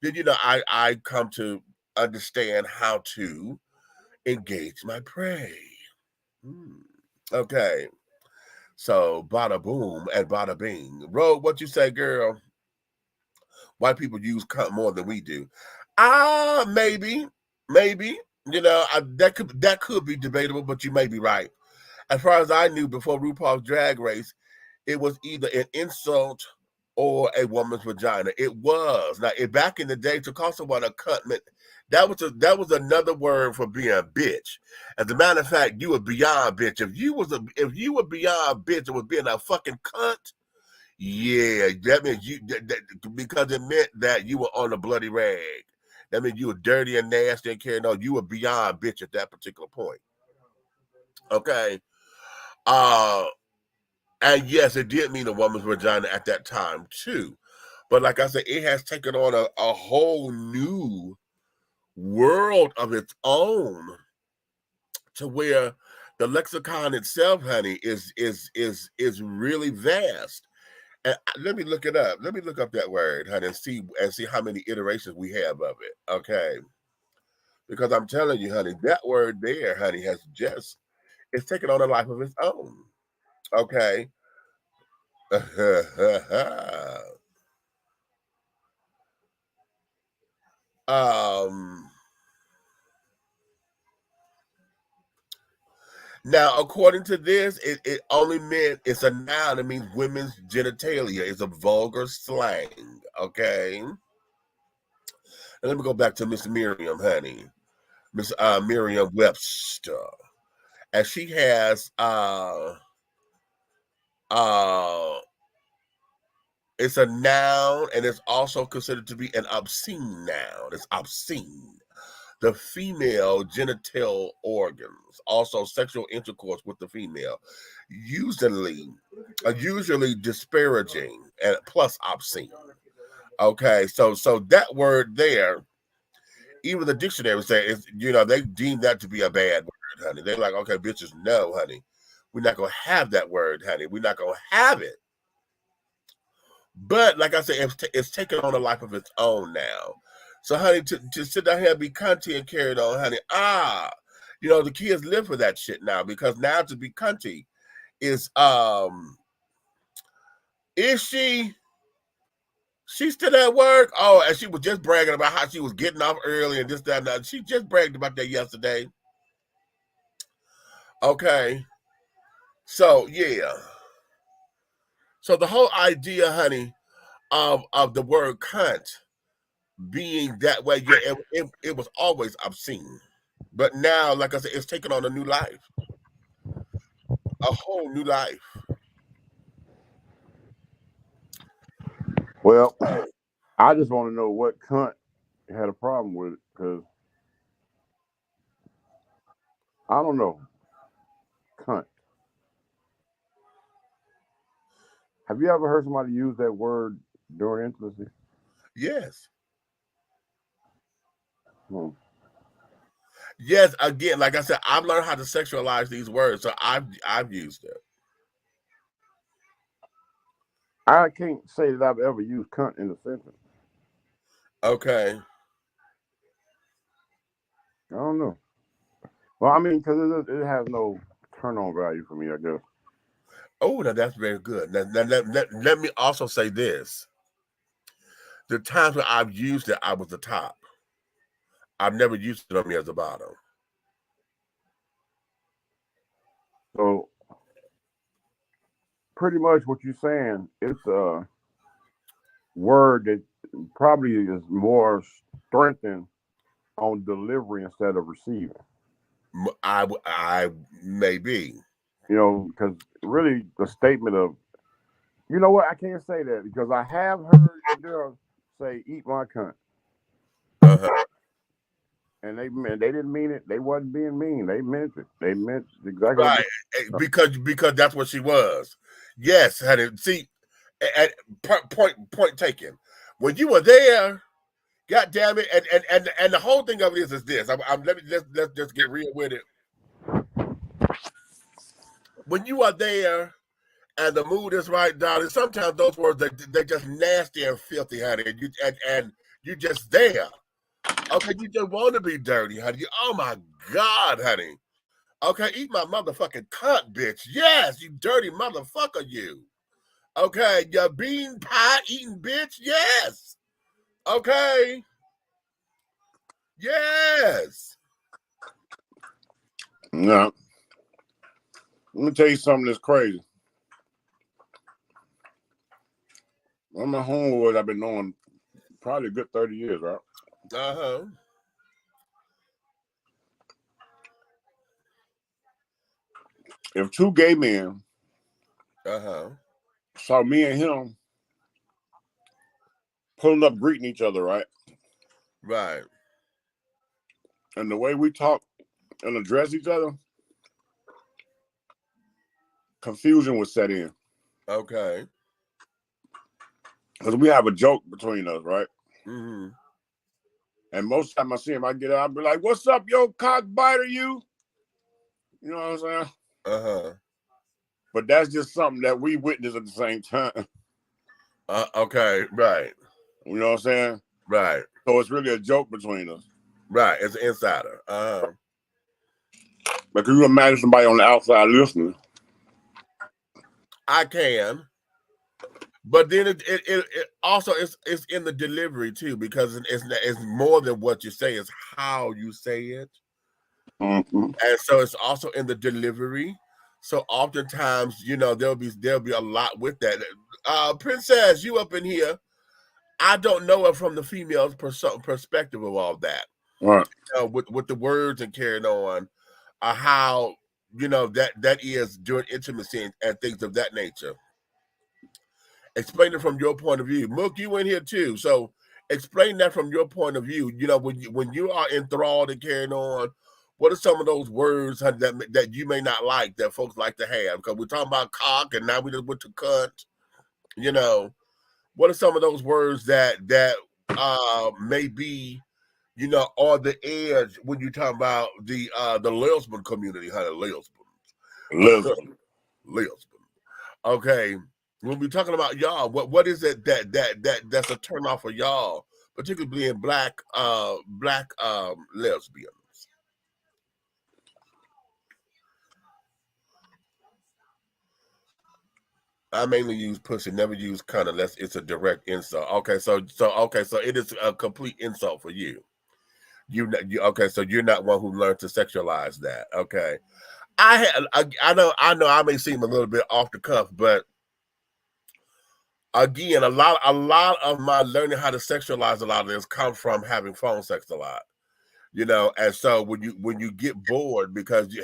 then, I come to understand how to engage my prey. Okay. So bada boom and bada bing. Ro, what you say, girl? White people use cunt more than we do. Maybe. You know, that could be debatable, but you may be right. As far as I knew, before RuPaul's Drag Race, it was either an insult or a woman's vagina. It was now back in the day to call someone a cunt meant that was another word for being a bitch. As a matter of fact, you were beyond bitch. If you were beyond bitch and was being a fucking cunt, yeah, that means because it meant that you were on a bloody rag. That means you were dirty and nasty and carrying on. You were beyond bitch at that particular point. Okay. And yes, it did mean a woman's vagina at that time too. But like I said, it has taken on a whole new world of its own to where the lexicon itself, honey, is really vast. And let me look it up. Let me look up that word, honey, and see how many iterations we have of it. Okay. Because I'm telling you, honey, that word there, honey, it's taken on a life of its own. Okay. um Now, according to this, it only meant it's a noun. It means women's genitalia. It's a vulgar slang. Okay. And let me go back to Miss Miriam, honey. Miss Miriam Webster. And she has it's a noun and it's also considered to be an obscene noun. It's obscene. The female genital organs, also sexual intercourse with the female, usually disparaging and plus obscene. Okay, so that word there, even the dictionary say it's, they deem that to be a bad word, honey. They're like, okay, bitches, no, honey, we're not gonna have that word, honey. We're not gonna have it. But like I said, it's taken on a life of its own now. So, honey, to sit down here and be cunty and carried on, honey, the kids live for that shit now because now to be cunty is she's still at work? Oh, and she was just bragging about how she was getting off early and this, that, and that. She just bragged about that yesterday. Okay. So, yeah. So the whole idea, honey, of the word cunt being that way, yeah, it was always obscene. But now, like I said, it's taken on a new life. A whole new life. Well, I just want to know what cunt had a problem with it, because I don't know. Cunt. Have you ever heard somebody use that word during intimacy? Yes. Hmm. Yes, again, like I said, I've learned how to sexualize these words, so I've used it. I can't say that I've ever used cunt in a sentence. Okay. I don't know. Well, I mean, because it has no turn-on value for me, I guess. Oh, now that's very good. Let me also say this. The times when I've used it, I was the top. I've never used it on me as a bottom. So, pretty much what you're saying, it's a word that probably is more strengthened on delivery instead of receiving. I may be. Because really the statement of, you know what, I can't say that because I have heard a girl say, eat my cunt. Uh-huh. And they didn't mean it. They wasn't being mean. They meant it. They meant exactly right. Because that's what she was. Yes, honey. See, point taken. When you were there, God damn it, and the whole thing of it is this. Let's just get real with it. When you are there and the mood is right, darling, sometimes those words they're just nasty and filthy, honey. And you just there. Okay, you just want to be dirty, honey. Oh my God, honey. Okay, eat my motherfucking cunt, bitch. Yes, you dirty motherfucker, you. Okay, you bean pie eating bitch. Yes. Okay. Yes. Now, let me tell you something that's crazy. One of my homeboys I've been knowing probably a good 30 years, right? Uh-huh. If two gay men Uh-huh. saw me and him pulling up, greeting each other, right? Right. And the way we talk and address each other, confusion would set in. Okay. Because we have a joke between us, right? Mm-hmm. And most time I see him, I get up, I'll be like, "What's up, yo, cockbiter, you?" You know what I'm saying? Uh-huh. But that's just something that we witness at the same time. Okay. Right. You know what I'm saying? Right. So it's really a joke between us. Right. It's an insider. But can you imagine somebody on the outside listening? I can. But then it also it's in the delivery too, because it's more than what you say, it's how you say it. Mm-hmm. And so it's also in the delivery. So oftentimes, there'll be a lot with that. Princess, you up in here. I don't know it from the female's perspective of all that. Right. With the words and carrying on, how that is during intimacy and things of that nature. Explain it from your point of view. Mook, you in here too. So explain that from your point of view. When you are enthralled and carrying on, what are some of those words that you may not like that folks like to have? Because we're talking about cock and now we just went to cunt. What are some of those words that may be, on the edge when you talk about the lesbian community, honey, Lesbian. lesbian. Okay. When we're talking about y'all, what is it that's a turn off for y'all, particularly being black lesbians? I mainly use pussy, never use cunt unless it's a direct insult. Okay, so it is a complete insult for you. Okay, so you're not one who learned to sexualize that. Okay, I know I may seem a little bit off the cuff, but again, a lot of my learning how to sexualize a lot of this come from having phone sex a lot, and so when you get bored because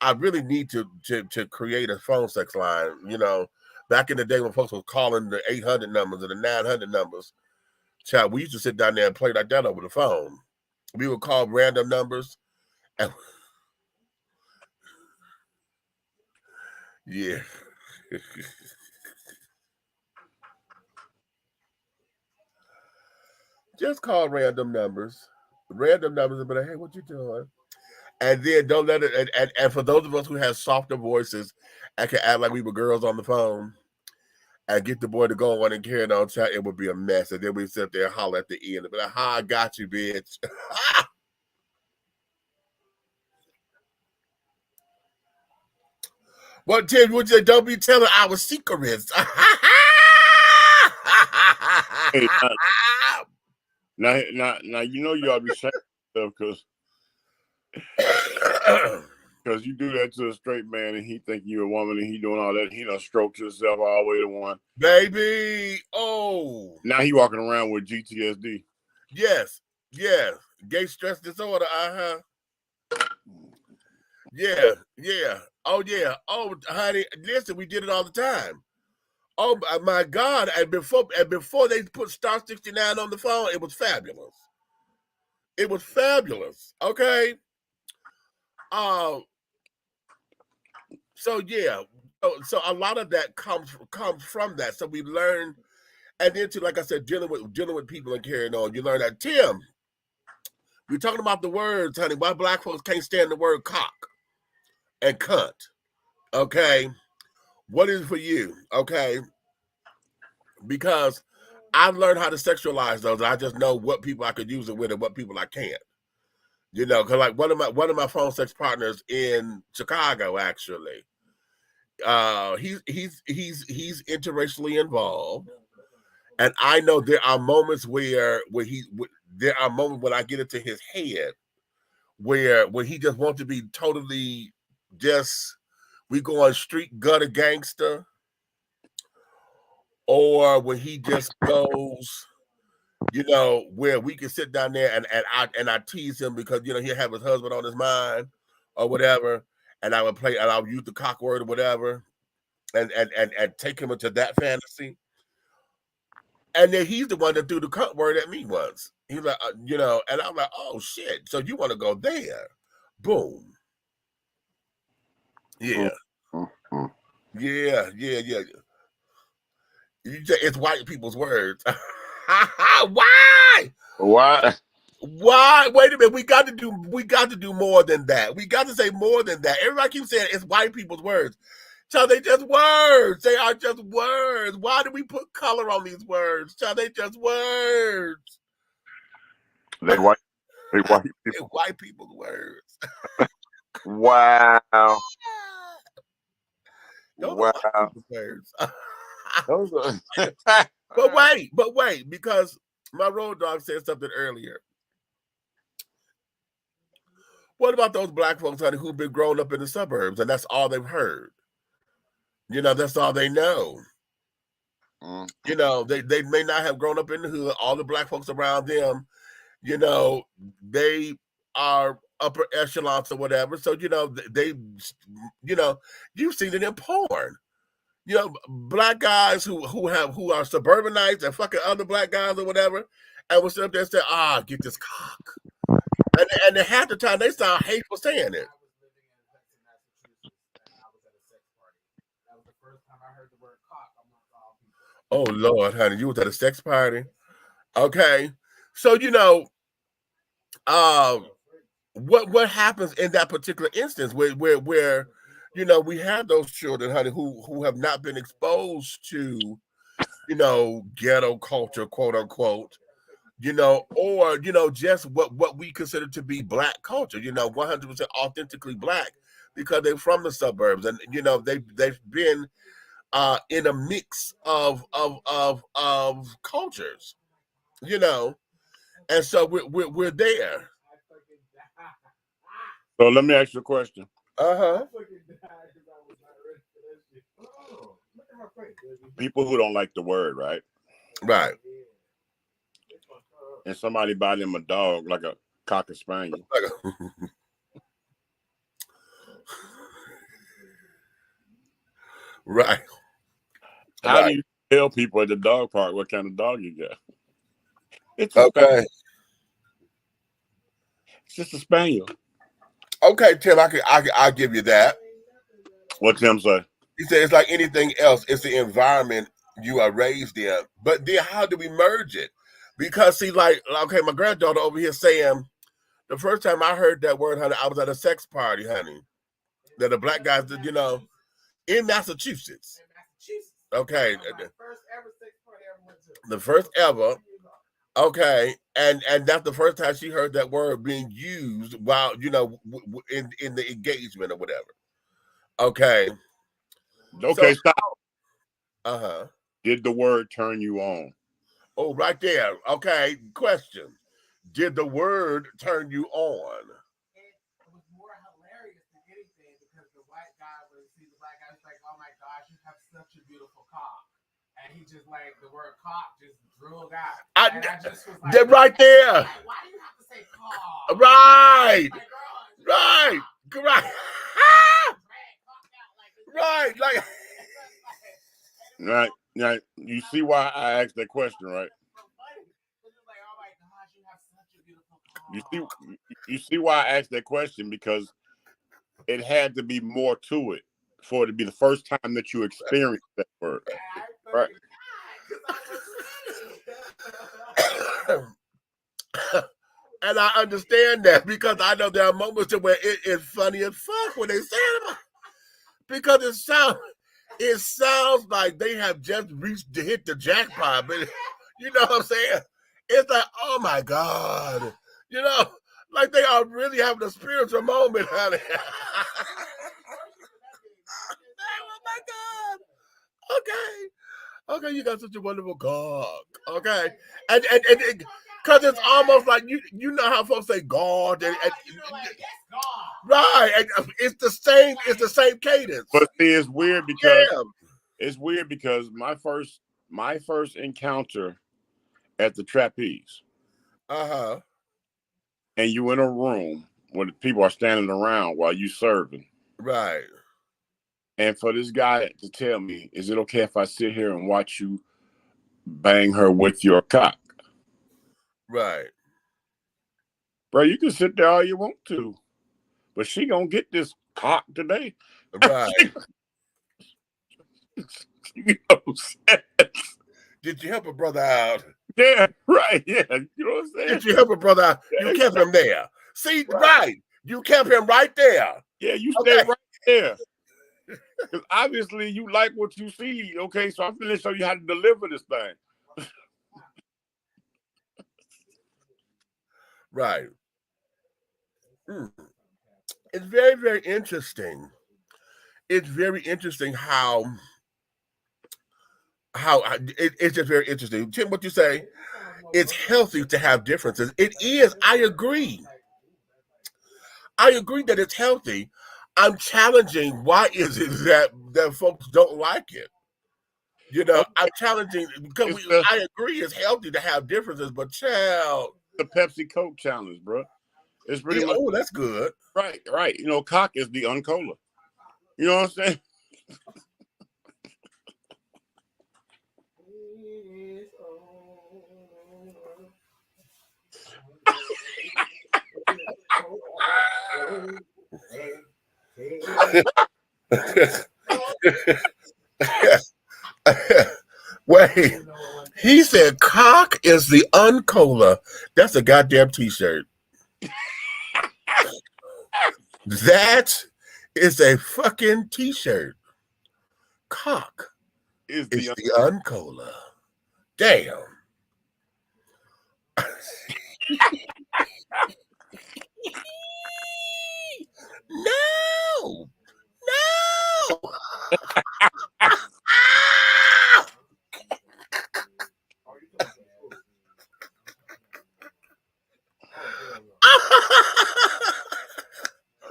I really need to create a phone sex line, back in the day when folks was calling the 800 numbers and the 900 numbers, child, we used to sit down there and play like that over the phone. We would call random numbers and yeah. Just call random numbers. Random numbers and be like, hey, what you doing? And then don't let it. And for those of us who have softer voices, I can act like we were girls on the phone and get the boy to go on and carry on chat. It would be a mess. And then we sit there and holler at the end. But like, ha, I got you, bitch. What Tim? Would you don't be telling our secrets? Hey, now, you know you ought to be saying stuff because you do that to a straight man and he think you a woman and he doing all that. He done stroked himself all the way to one. Baby, oh. Now he walking around with GTSD. Yes, gay stress disorder. Yeah. Oh yeah. Oh, honey, listen, we did it all the time. Oh my God! And before they put Star 69 on the phone, it was fabulous. It was fabulous. Okay. So yeah. So a lot of that comes from that. So we learn, and then to, like I said, dealing with people and carrying on. You learn that. Tim, we're talking about the words, honey. Why black folks can't stand the word cock and cunt? Okay. What is it for you? Okay. Because I've learned how to sexualize those. I just know what people I could use it with and what people I can't. Because like one of my phone sex partners in Chicago, actually, he's interracially involved, and I know there are moments there are moments when I get into his head where he just wants to be totally just we go on street gutter gangster, or when he just goes, where we can sit down there and I tease him because he'll have his husband on his mind or whatever, and I would play and I'll use the cock word or whatever, and take him into that fantasy. And then he's the one that threw the cunt word at me once. He was like, and I'm like, oh shit, so you want to go there? Boom. Yeah. Yeah. It's white people's words. Why? Why? Wait a minute. We got to do more than that. We got to say more than that. Everybody keeps saying it's white people's words. So they just words. They are just words. Why do we put color on these words? So they just words. They white people. It's white people's words. Wow. Those wow. are white people's words. Those are... But wait, because my road dog said something earlier. What about those black folks, honey, who've been growing up in the suburbs and that's all they've heard? That's all they know. They may not have grown up in the hood. All the black folks around them, they are upper echelons or whatever. So, they, you've seen it in porn. Black guys who are suburbanites and fucking other black guys or whatever, and will sit up there and say, get this cock. And half the time they sound hateful saying it. Oh Lord, honey, you was at a sex party. Okay. So what happens in that particular instance where we have those children, honey, who have not been exposed to, ghetto culture, quote unquote, or just what we consider to be black culture, 100% authentically black because they're from the suburbs and they've been in a mix of cultures, and so we're there. So let me ask you a question. People who don't like the word, right? Right. And somebody buy them a dog like a cocker spaniel. Right. How do you tell people at the dog park what kind of dog you got? It's a okay. spaniel. It's just a spaniel. Okay, Tim, I'll give you that. What Tim say? He said it's like anything else. It's the environment you are raised in. But then how do we merge it? Because see, my granddaughter over here saying the first time I heard that word, honey, I was at a sex party, honey. That the black guys did, in Massachusetts. Okay. The first ever. Okay, and that's the first time she heard that word being used while in the engagement or whatever. Okay. Okay, stop. Did the word turn you on? Oh, right there. Okay. Question: did the word turn you on? It was more hilarious than anything because the white guy would see the black guy was like, "Oh my gosh, you have such a beautiful cock." And he just like the word cock just drilled out. I just was like, right there. Like, why do you have to say cock? Right. Like, girl, right. Right. Like. Right. You see why I asked that question, right? You see why I asked that question because it had to be more to it for it to be the first time that you experienced that word. Right. And I understand that because I know there are moments where it is funny as fuck when they say it because it sounds like they have just reached to hit the jackpot, but you know what I'm saying? It's like, oh my God, like they are really having a spiritual moment, honey. Oh my God. Okay, you got such a wonderful cock. Okay, and Because it's almost like you know how folks say God, and right, and it's the same cadence. But see, it's weird because Yeah. my first encounter at the trapeze, Uh-huh. and you in a room where the people are standing around while you serving, Right. and for this guy to tell me, is it okay if I sit here and watch you bang her with your cock? Right. Bro, you can sit there all you want to, but she gonna get this cock today. Right. You know what I'm saying? Did you help a brother out? Yeah, right. Yeah, you know what I'm saying? Did you help a brother out? You kept him there. See, right. You kept him right there. Yeah, you stay right there. Because obviously you like what you see. Okay, so I'm gonna show you how to deliver this thing. Right. It's very, very interesting. It's very interesting how it's just very interesting. Tim, what you say? It's healthy to have differences. It is. I agree. I agree that it's healthy. I'm challenging. Why is it that folks don't like it? You know, I'm challenging because I agree it's healthy to have differences, but child, the Pepsi Coke challenge, bro. It's pretty much. Oh, that's good. Right. You know, cock is the uncola. You know what I'm saying? Wait, he said cock is the uncola. That's a goddamn t-shirt. That is a fucking t-shirt. Cock is the uncola. Damn. No.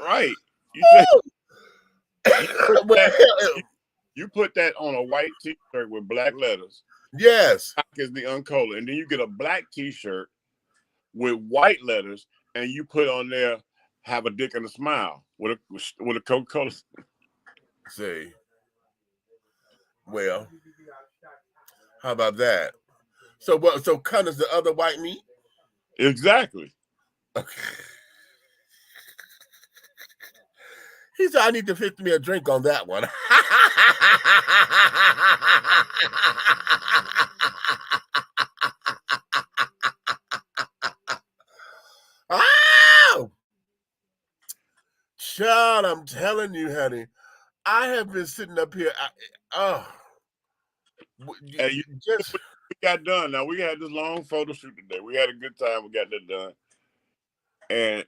Right. You put that on a white t-shirt with black letters. Yes. Cock is the uncola. And then you get a black t-shirt with white letters, and you put on there, have a dick and a smile with a Coca-Cola. See. Well, how about that? So what? So cunt is the other white meat? Exactly. Okay. He said, I need to fix me a drink on that one. Oh! Child, I'm telling you, honey, I have been sitting up here. We got done. Now, we had this long photo shoot today. We had a good time. We got that done. And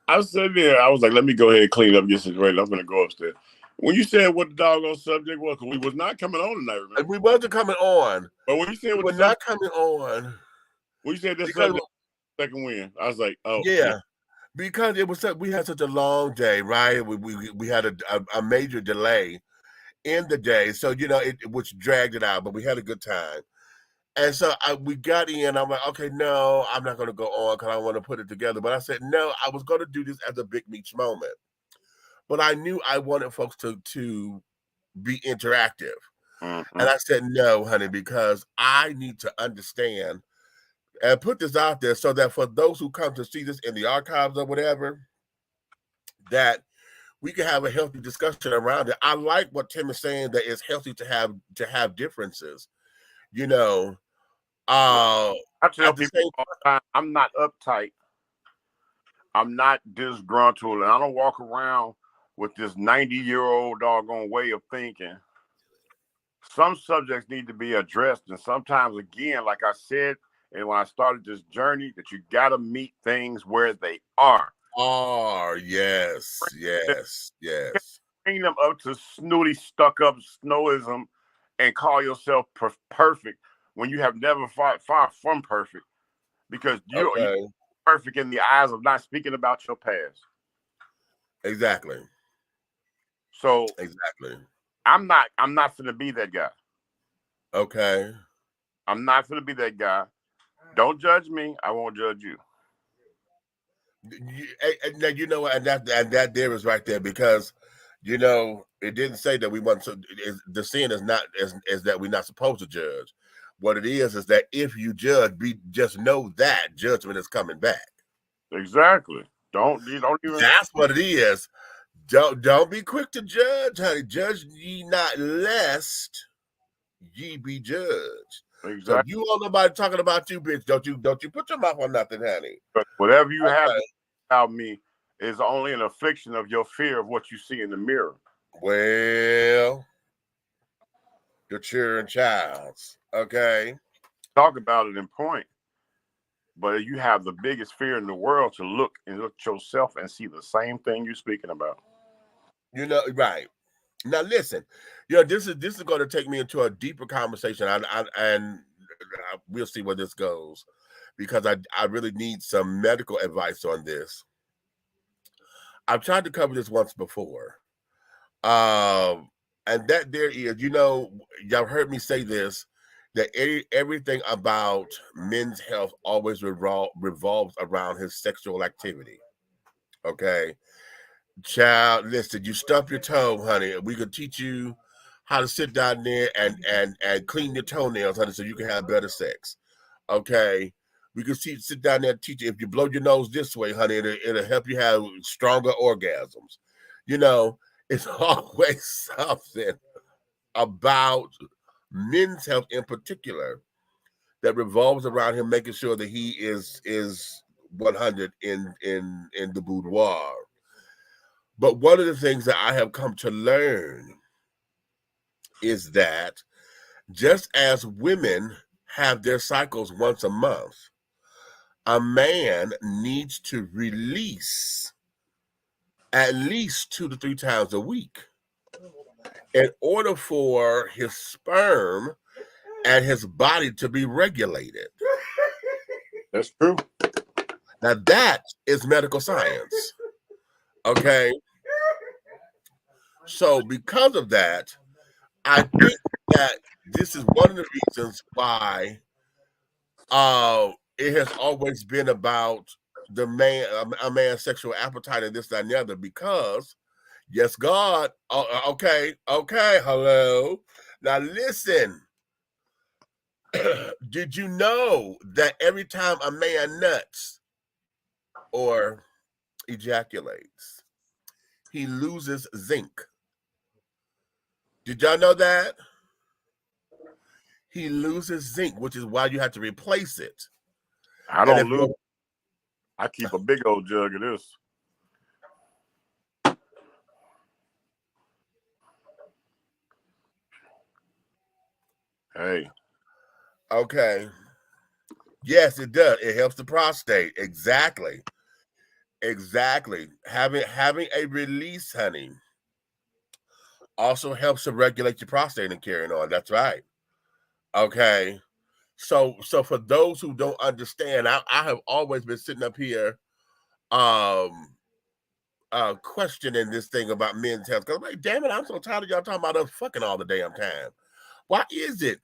I was sitting there. I was like, let me go ahead and clean up, get situated. I'm going to go upstairs. When you said what the doggone subject was, because we was not coming on tonight, remember? We wasn't coming on. But when you said we're not coming on. When you said this subject, second win, I was like, oh. Yeah. Because we had such a long day, right? We had a major delay in the day, so you know which dragged it out, but we had a good time. And so we got in. I'm like, okay, no, I'm not going to go on because I want to put it together. But I said no, I was going to do this as a Big Meech moment, but I knew I wanted folks to be interactive, and I said no, honey, because I need to understand and put this out there so that for those who come to see this in the archives or whatever, that we can have a healthy discussion around it. I like what Tim is saying, that it's healthy to have differences. You know, I tell people all the time, I'm not uptight. I'm not disgruntled, and I don't walk around with this 90-year-old doggone way of thinking. Some subjects need to be addressed, and sometimes, again, like I said, and when I started this journey, that you got to meet things where they are. Yes. Bring them up to snooty, stuck-up snowism and call yourself perfect when you have never far from perfect, because you're perfect in the eyes of not speaking about your past. Exactly. So exactly. I'm not finna be that guy. Okay. I'm not finna be that guy. Don't judge me. I won't judge you. Now you know what, and that there is right there, because you know it didn't say that we want to. The sin is not is that we're not supposed to judge. What it is that if you judge, just know that judgment is coming back. Exactly. Don't even. That's what it is. Don't be quick to judge, honey. Judge ye not, lest ye be judged. Exactly. So you want nobody talking about you, bitch. Don't you put your mouth on nothing, honey. But whatever you have about me is only an affliction of your fear of what you see in the mirror. Well, your children, childs. Okay. Talk about it in point. But you have the biggest fear in the world to look at yourself and see the same thing you're speaking about. You know, right. Now listen, you know, this is going to take me into a deeper conversation, and we'll see where this goes, because I really need some medical advice on this. I've tried to cover this once before, and that there is, you know, y'all heard me say this, that everything about men's health always revolves around his sexual activity. Okay. Child, listen, you stump your toe, honey. We could teach you how to sit down there and clean your toenails, honey, so you can have better sex. Okay. We could sit down there and teach you, if you blow your nose this way, honey, it'll help you have stronger orgasms. You know, it's always something about men's health in particular that revolves around him making sure that he is 100 in the boudoir. But one of the things that I have come to learn is that just as women have their cycles once a month, a man needs to release at least 2 to 3 times a week in order for his sperm and his body to be regulated. That's true. Now that is medical science. Okay. So because of that, I think that this is one of the reasons why it has always been about the man, a man's sexual appetite and this, that, and the other, because yes, God. Okay, hello. Now listen. Did you know that every time a man nuts or ejaculates, he loses zinc? Did y'all know that? He loses zinc, which is why you have to replace it. I don't lose. I keep a big old jug of this. Hey. Okay. Yes, it does. It helps the prostate. Exactly. Having a release, honey, also helps to regulate your prostate and carrying on. That's right. Okay. So for those who don't understand, I have always been sitting up here questioning this thing about men's health. Because I'm like, damn it, I'm so tired of y'all talking about us fucking all the damn time. Why is it?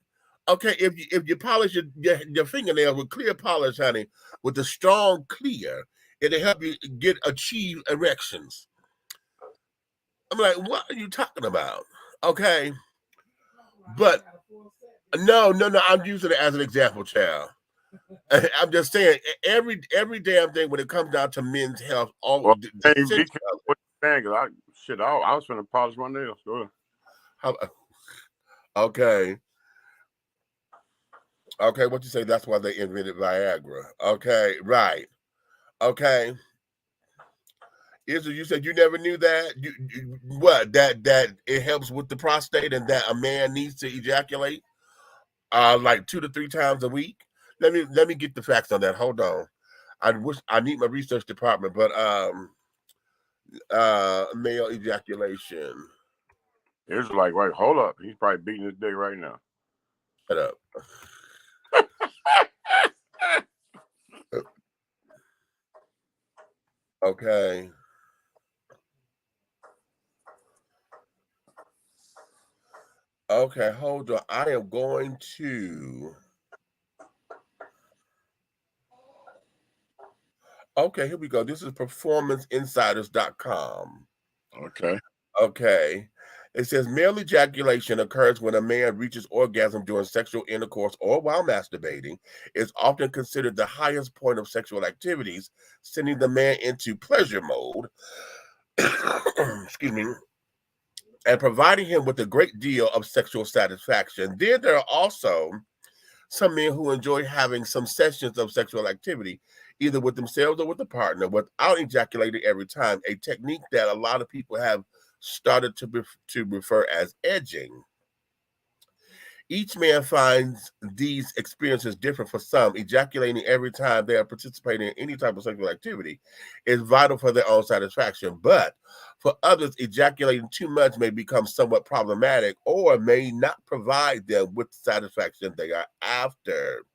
Okay, if you polish your fingernails with clear polish, honey, with a strong clear, it'll help you achieve erections. I'm like, what are you talking about? Okay. But no, I'm using it as an example, child. I'm just saying every damn thing when it comes down to men's health, all well, hey, be careful what you're saying, I was trying to polish my nails. Go ahead. Okay. Okay, what you say? That's why they invented Viagra. Okay, right. Okay. Israel, you said you never knew that. What? That it helps with the prostate, and that a man needs to ejaculate like 2 to 3 times a week. Let me get the facts on that. Hold on. I need my research department, but male ejaculation. It's like, wait, hold up. He's probably beating his dick right now. Shut up. Okay. Okay, hold on. I am going to. Okay, here we go. This is performanceinsiders.com. Okay. Okay. It says male ejaculation occurs when a man reaches orgasm during sexual intercourse or while masturbating. It's often considered the highest point of sexual activities, sending the man into pleasure mode. Excuse me. And providing him with a great deal of sexual satisfaction. Then there are also some men who enjoy having some sessions of sexual activity, either with themselves or with a partner, without ejaculating every time, a technique that a lot of people have started to refer as edging. Each man finds these experiences different for some. Ejaculating every time they are participating in any type of sexual activity is vital for their own satisfaction. But for others, ejaculating too much may become somewhat problematic or may not provide them with the satisfaction they are after.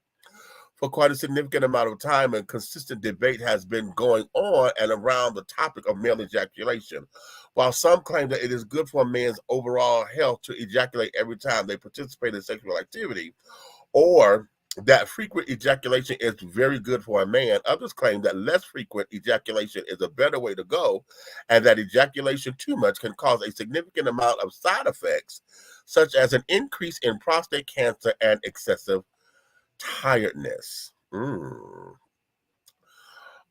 For quite a significant amount of time, and consistent debate has been going on and around the topic of male ejaculation. While some claim that it is good for a man's overall health to ejaculate every time they participate in sexual activity, or that frequent ejaculation is very good for a man, others claim that less frequent ejaculation is a better way to go, and that ejaculation too much can cause a significant amount of side effects, such as an increase in prostate cancer and excessive tiredness.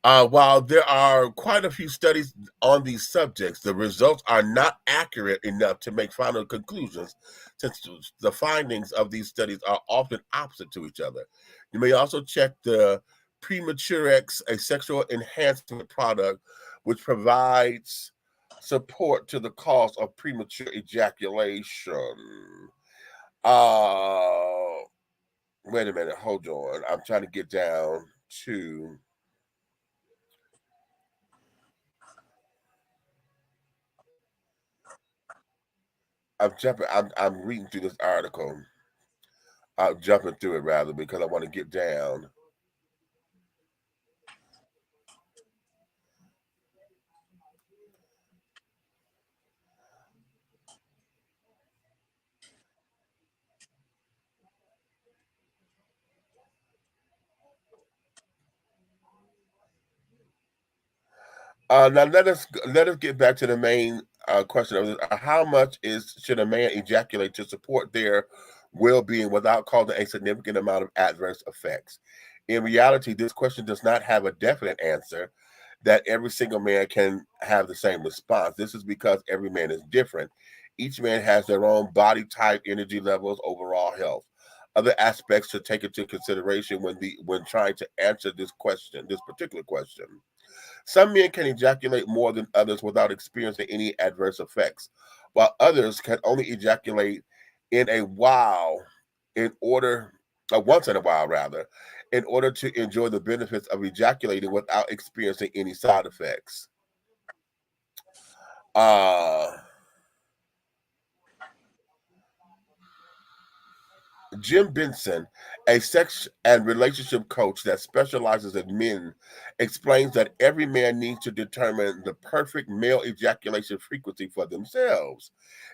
While there are quite a few studies on these subjects, the results are not accurate enough to make final conclusions, since the findings of these studies are often opposite to each other. You may also check the Prematurex, a sexual enhancement product, which provides support to the cause of premature ejaculation. Uh, Wait a minute, hold on. I'm trying to get down to. I'm jumping. I'm reading through this article. I'm jumping through it rather because I want to get down. Now let us get back to the main question of this. How much should a man ejaculate to support their well-being without causing a significant amount of adverse effects? In reality, this question does not have a definite answer that every single man can have the same response. This is because every man is different. Each man has their own body type, energy levels, overall health. Other aspects to take into consideration when trying to answer this particular question. Some men can ejaculate more than others without experiencing any adverse effects, while others can only ejaculate in a while in order once in a while rather, in order to enjoy the benefits of ejaculating without experiencing any side effects. Uh Jim Benson, a sex and relationship coach that specializes in men, explains that every man needs to determine the perfect male ejaculation frequency for themselves.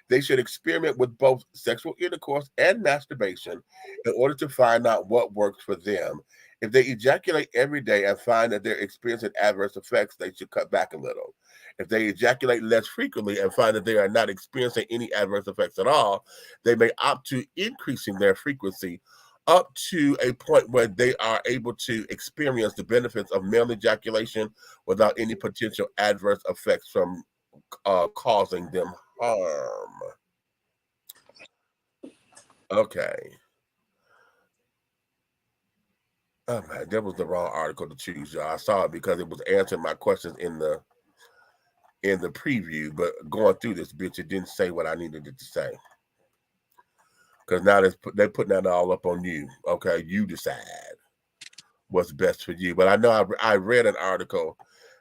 They should experiment with both sexual intercourse and masturbation in order to find out what works for them. If they ejaculate every day and find that they're experiencing adverse effects, they should cut back a little. If they ejaculate less frequently and find that they are not experiencing any adverse effects at all, they may opt to increasing their frequency up to a point where they are able to experience the benefits of male ejaculation without any potential adverse effects from causing them harm. Okay. Oh man, that was the wrong article to choose, y'all. I saw it because it was answering my questions in the preview, but going through this bitch, it didn't say what I needed it to say. Because now they're putting that all up on you. Okay, you decide what's best for you. But I know I read an article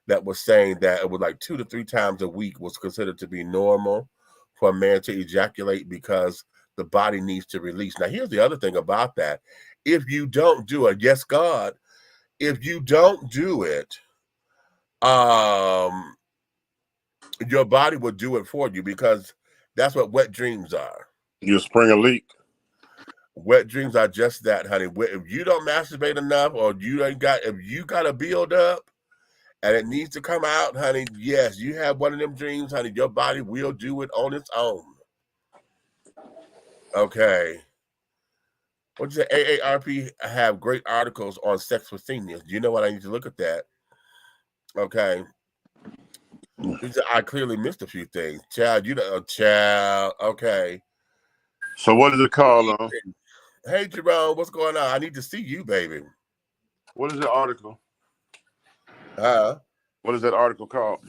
that was saying that it was like 2 to 3 times a week was considered to be normal for a man to ejaculate because the body needs to release. Now, here's the other thing about that. If you don't do it, yes, God, if you don't do it, your body will do it for you because that's what wet dreams are. You spring a leak. Wet dreams are just that, honey. If you don't masturbate enough, or if you got to build up and it needs to come out, honey, yes, you have one of them dreams, honey. Your body will do it on its own. Okay. What you say? AARP have great articles on sex with seniors. You know what? I need to look at that. Okay. I clearly missed a few things. Child, child. Okay. So what is it called? Hey, Jerome, what's going on? I need to see you, baby. What is the article? What is that article called?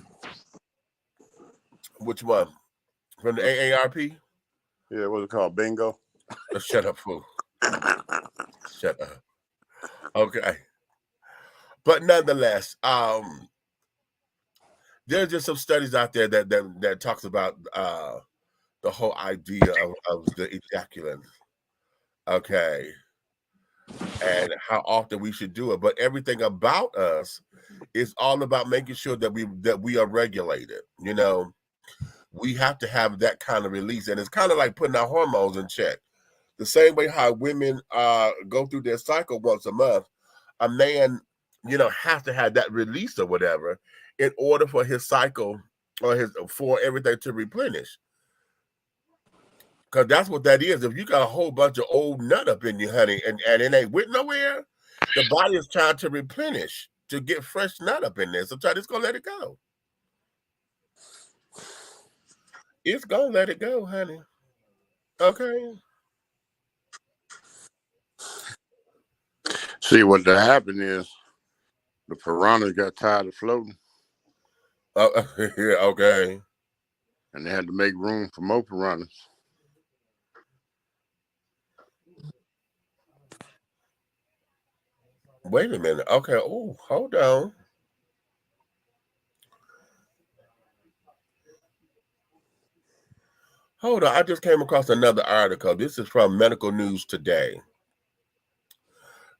Which one? From the AARP? Yeah, what's it called? Bingo? Shut up, fool. Shut up. Okay. But nonetheless, there's just some studies out there that talks about the whole idea of the ejaculant. Okay. And how often we should do it. But everything about us is all about making sure that we are regulated. You know, we have to have that kind of release. And it's kind of like putting our hormones in check. The same way how women go through their cycle once a month, a man, has to have that release or whatever in order for his cycle or for everything to replenish. Because that's what that is. If you got a whole bunch of old nut up in you, honey, and it ain't went nowhere, the body is trying to replenish, to get fresh nut up in there. So it's going to let it go. It's going to let it go, honey. Okay. See, what happened is the piranhas got tired of floating. Yeah, okay. And they had to make room for more piranhas. Wait a minute. Okay. Oh, hold on. Hold on. I just came across another article. This is from Medical News Today,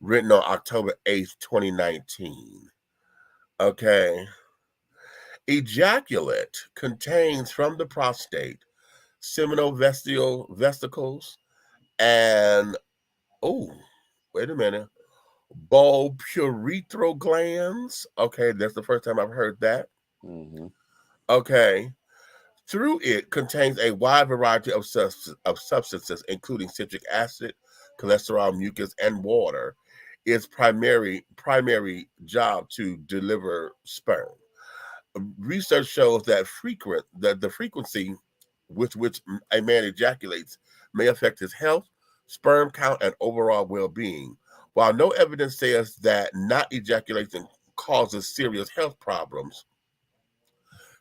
written on October 8th, 2019. Okay. Ejaculate contains from the prostate seminal vesicles and, wait a minute, bulbourethral glands. Okay, that's the first time I've heard that. Mm-hmm. Okay. Through it contains a wide variety of substances, including citric acid, cholesterol, mucus, and water. Its primary job to deliver sperm. Research shows that the frequency with which a man ejaculates may affect his health, sperm count, and overall well-being. While no evidence says that not ejaculating causes serious health problems,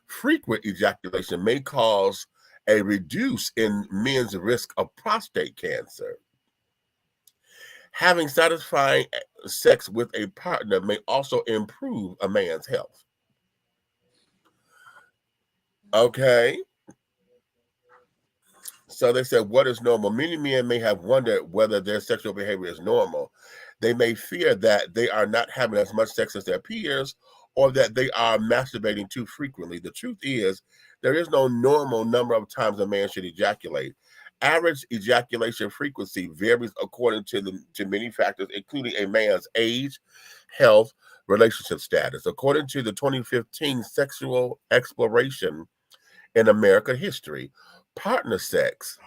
frequent ejaculation may cause a reduce in men's risk of prostate cancer. Having satisfying sex with a partner may also improve a man's health. Okay. So they said, what is normal? Many men may have wondered whether their sexual behavior is normal. They may fear that they are not having as much sex as their peers, or that they are masturbating too frequently. The truth is, there is no normal number of times a man should ejaculate. Average ejaculation frequency varies according to many factors, including a man's age, health, relationship status. According to the 2015 Sexual Exploration in American History, partner sex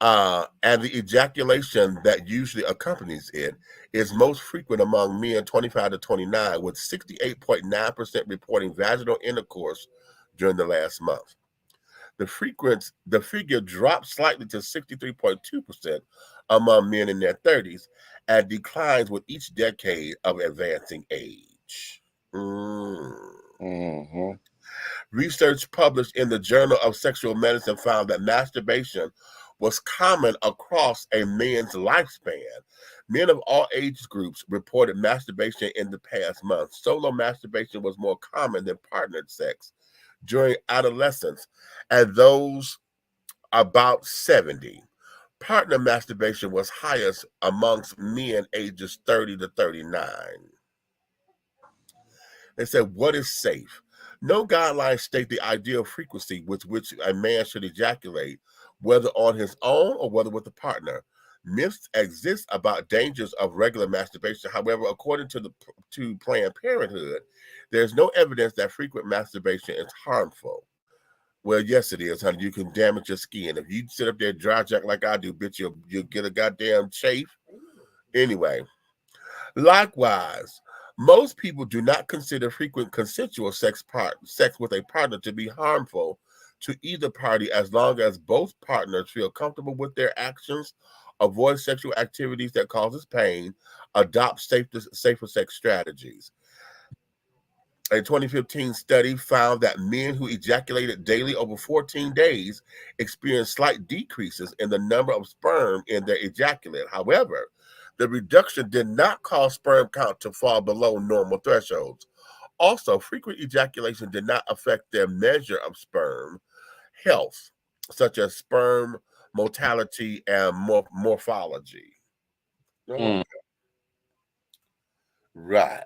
and the ejaculation that usually accompanies it is most frequent among men 25 to 29, with 68.9% reporting vaginal intercourse during the last month. The figure dropped slightly to 63.2% among men in their 30s and declines with each decade of advancing age. Mm-hmm. Research published in the Journal of Sexual Medicine found that masturbation was common across a man's lifespan. Men of all age groups reported masturbation in the past month. Solo masturbation was more common than partnered sex during adolescence, and those about 70. Partner masturbation was highest amongst men ages 30 to 39. They said, what is safe? No guidelines state the ideal frequency with which a man should ejaculate, whether on his own or whether with a partner. Myths exist about dangers of regular masturbation. However, according to Planned Parenthood, there's no evidence that frequent masturbation is harmful. Well, yes, it is, honey. You can damage your skin. If you sit up there dry jack like I do, bitch, you'll get a goddamn chafe. Anyway, likewise, most people do not consider frequent consensual sex with a partner to be harmful to either party as long as both partners feel comfortable with their actions, avoid sexual activities that causes pain, adopt safer sex strategies. A 2015 study found that men who ejaculated daily over 14 days experienced slight decreases in the number of sperm in their ejaculate. However, the reduction did not cause sperm count to fall below normal thresholds. Also, frequent ejaculation did not affect their measure of sperm health, such as sperm motility and morphology. Mm. Right.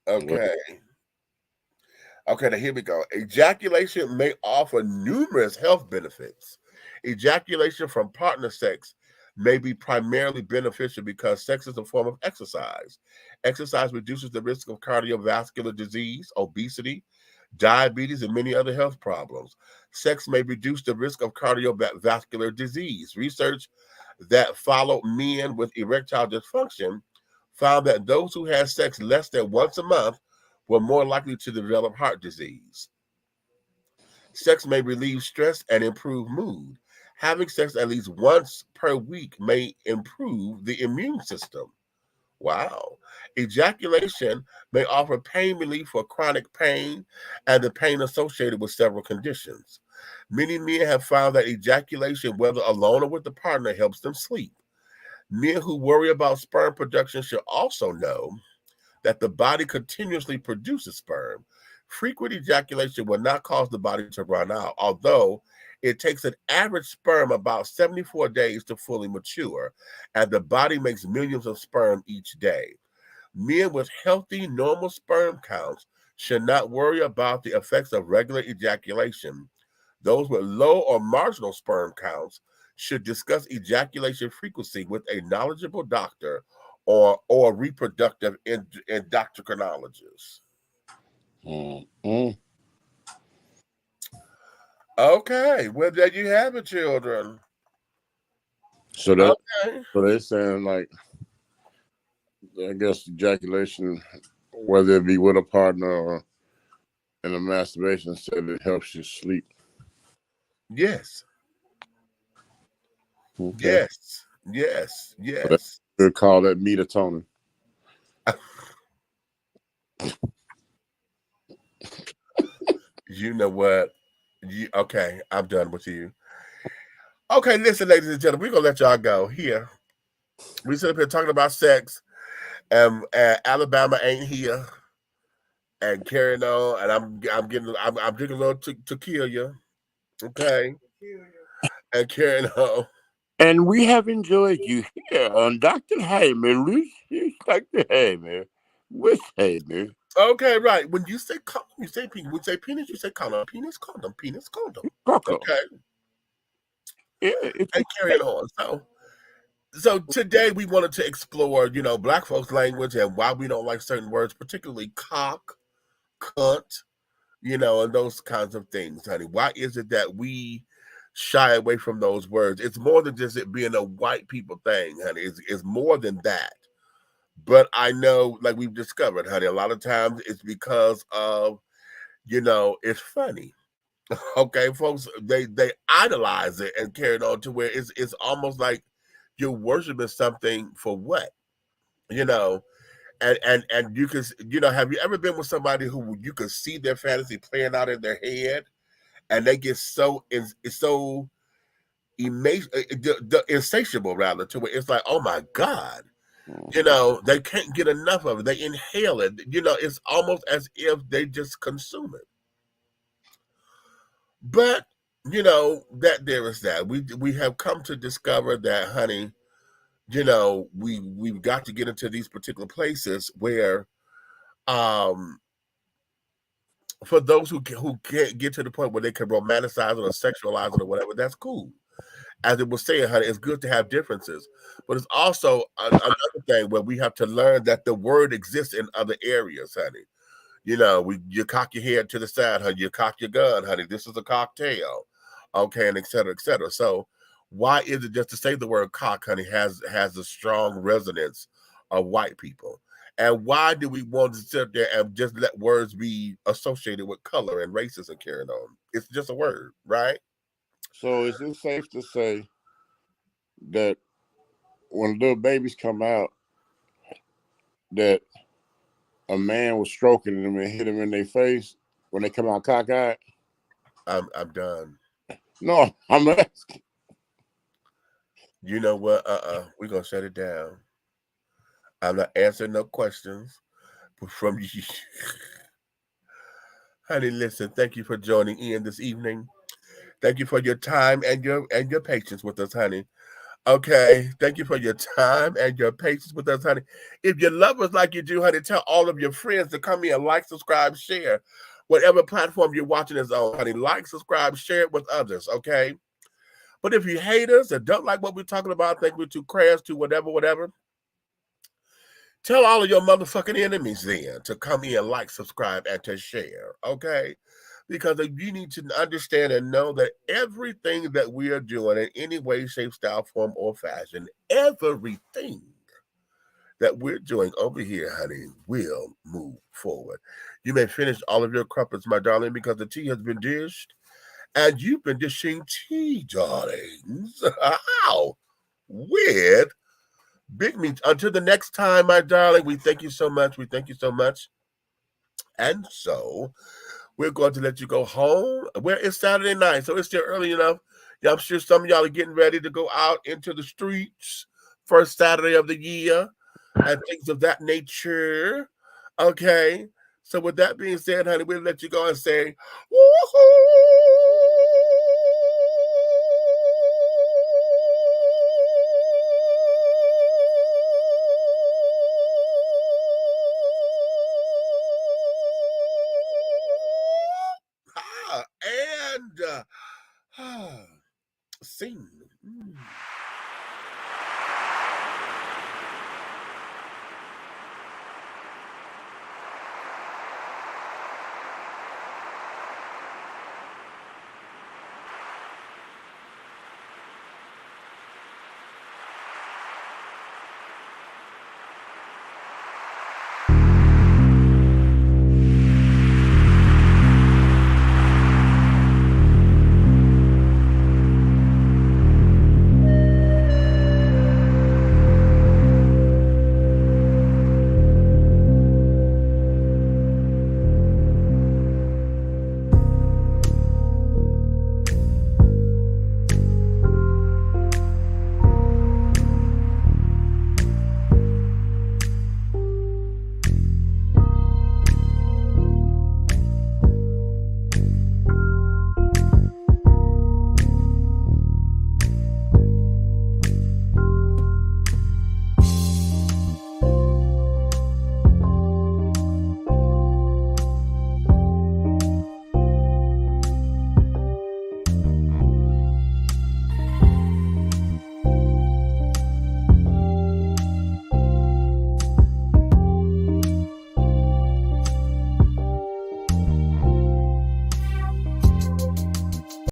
Okay. Okay, now here we go. Ejaculation may offer numerous health benefits. Ejaculation from partner sex may be primarily beneficial because sex is a form of exercise. Exercise reduces the risk of cardiovascular disease, obesity, diabetes, and many other health problems. Sex may reduce the risk of cardiovascular disease. Research that followed men with erectile dysfunction found that those who had sex less than once a month were more likely to develop heart disease. Sex may relieve stress and improve mood. Having sex at least once per week may improve the immune system. Wow. Ejaculation may offer pain relief for chronic pain and the pain associated with several conditions. Many men have found that ejaculation, whether alone or with a partner, helps them sleep. Men who worry about sperm production should also know that the body continuously produces sperm. Frequent ejaculation will not cause the body to run out, although it takes an average sperm about 74 days to fully mature, and the body makes millions of sperm each day. Men with healthy, normal sperm counts should not worry about the effects of regular ejaculation. Those with low or marginal sperm counts should discuss ejaculation frequency with a knowledgeable doctor or reproductive endocrinologist. Mm. Okay, well there you have it, children. So that Okay. so they're saying, like, I guess ejaculation, whether it be with a partner or in a masturbation, said it helps you sleep. Yes. Okay. Yes. They call that melatonin. You know what? Okay, I'm done with you. Okay, listen, ladies and gentlemen, we're gonna let y'all go here. We sit up here talking about sex, and Alabama ain't here, and carrying on, and I'm drinking a little tequila, okay, and carrying on. And we have enjoyed you here on Dr. Heyman. Dr. Heyman. With Heyman. Okay, right. When you say condom, you say penis. When you say penis, you say condom. Penis, condom, penis, condom. Okay, Yeah, it's and carrying on. So today we wanted to explore, Black folks' language and why we don't like certain words, particularly cock, cunt, and those kinds of things, honey. Why is it that we shy away from those words? It's more than just it being a white people thing, honey. It's more than that. But I know, like we've discovered, honey, a lot of times it's because of, it's funny. Okay, folks, they idolize it and carry it on to where it's almost like you're worshiping something for what? You know, and you can, have you ever been with somebody who you can see their fantasy playing out in their head, and they get so insatiable rather, to where it's like, oh my God, they can't get enough of it. They inhale it. It's almost as if they just consume it. But that there is that. We have come to discover that, honey, we've got to get into these particular places where for those who can't get to the point where they can romanticize it or sexualize it or whatever, that's cool. As it was saying, honey, it's good to have differences, but it's also another thing where we have to learn that the word exists in other areas, honey. You know, you cock your head to the side, honey. You cock your gun, honey. This is a cocktail, okay, and et cetera, et cetera. So, why is it just to say the word cock, honey, has a strong resonance of white people? And why do we want to sit there and just let words be associated with color and races and carrying on? It's just a word, right? So is it safe to say that when little babies come out, that a man was stroking them and hit them in their face when they come out cockeyed? I'm done. No, I'm asking. You know what? We're gonna shut it down. I'm not answering no questions from you. Honey, listen, thank you for joining in this evening. Thank you for your time and your patience with us, honey. Okay. Thank you for your time and your patience with us, honey. If you love us like you do, honey, tell all of your friends to come here, like, subscribe, share. Whatever platform you're watching us on, honey, like, subscribe, share it with others, okay? But if you hate us and don't like what we're talking about, think we're too crass, too whatever, tell all of your motherfucking enemies then to come in, like, subscribe, and to share, okay? Because you need to understand and know that everything that we are doing in any way, shape, style, form, or fashion, everything that we're doing over here, honey, will move forward. You may finish all of your crumpets, my darling, because the tea has been dished, and you've been dishing tea, darlings. How? With Big Meat. Until the next time, my darling, we thank you so much. We thank you so much. And so we're going to let you go home. Well, it's Saturday night, so it's still early enough. Yeah, I'm sure some of y'all are getting ready to go out into the streets first Saturday of the year and things of that nature. Okay. So with that being said, honey, we'll let you go and say, and sing.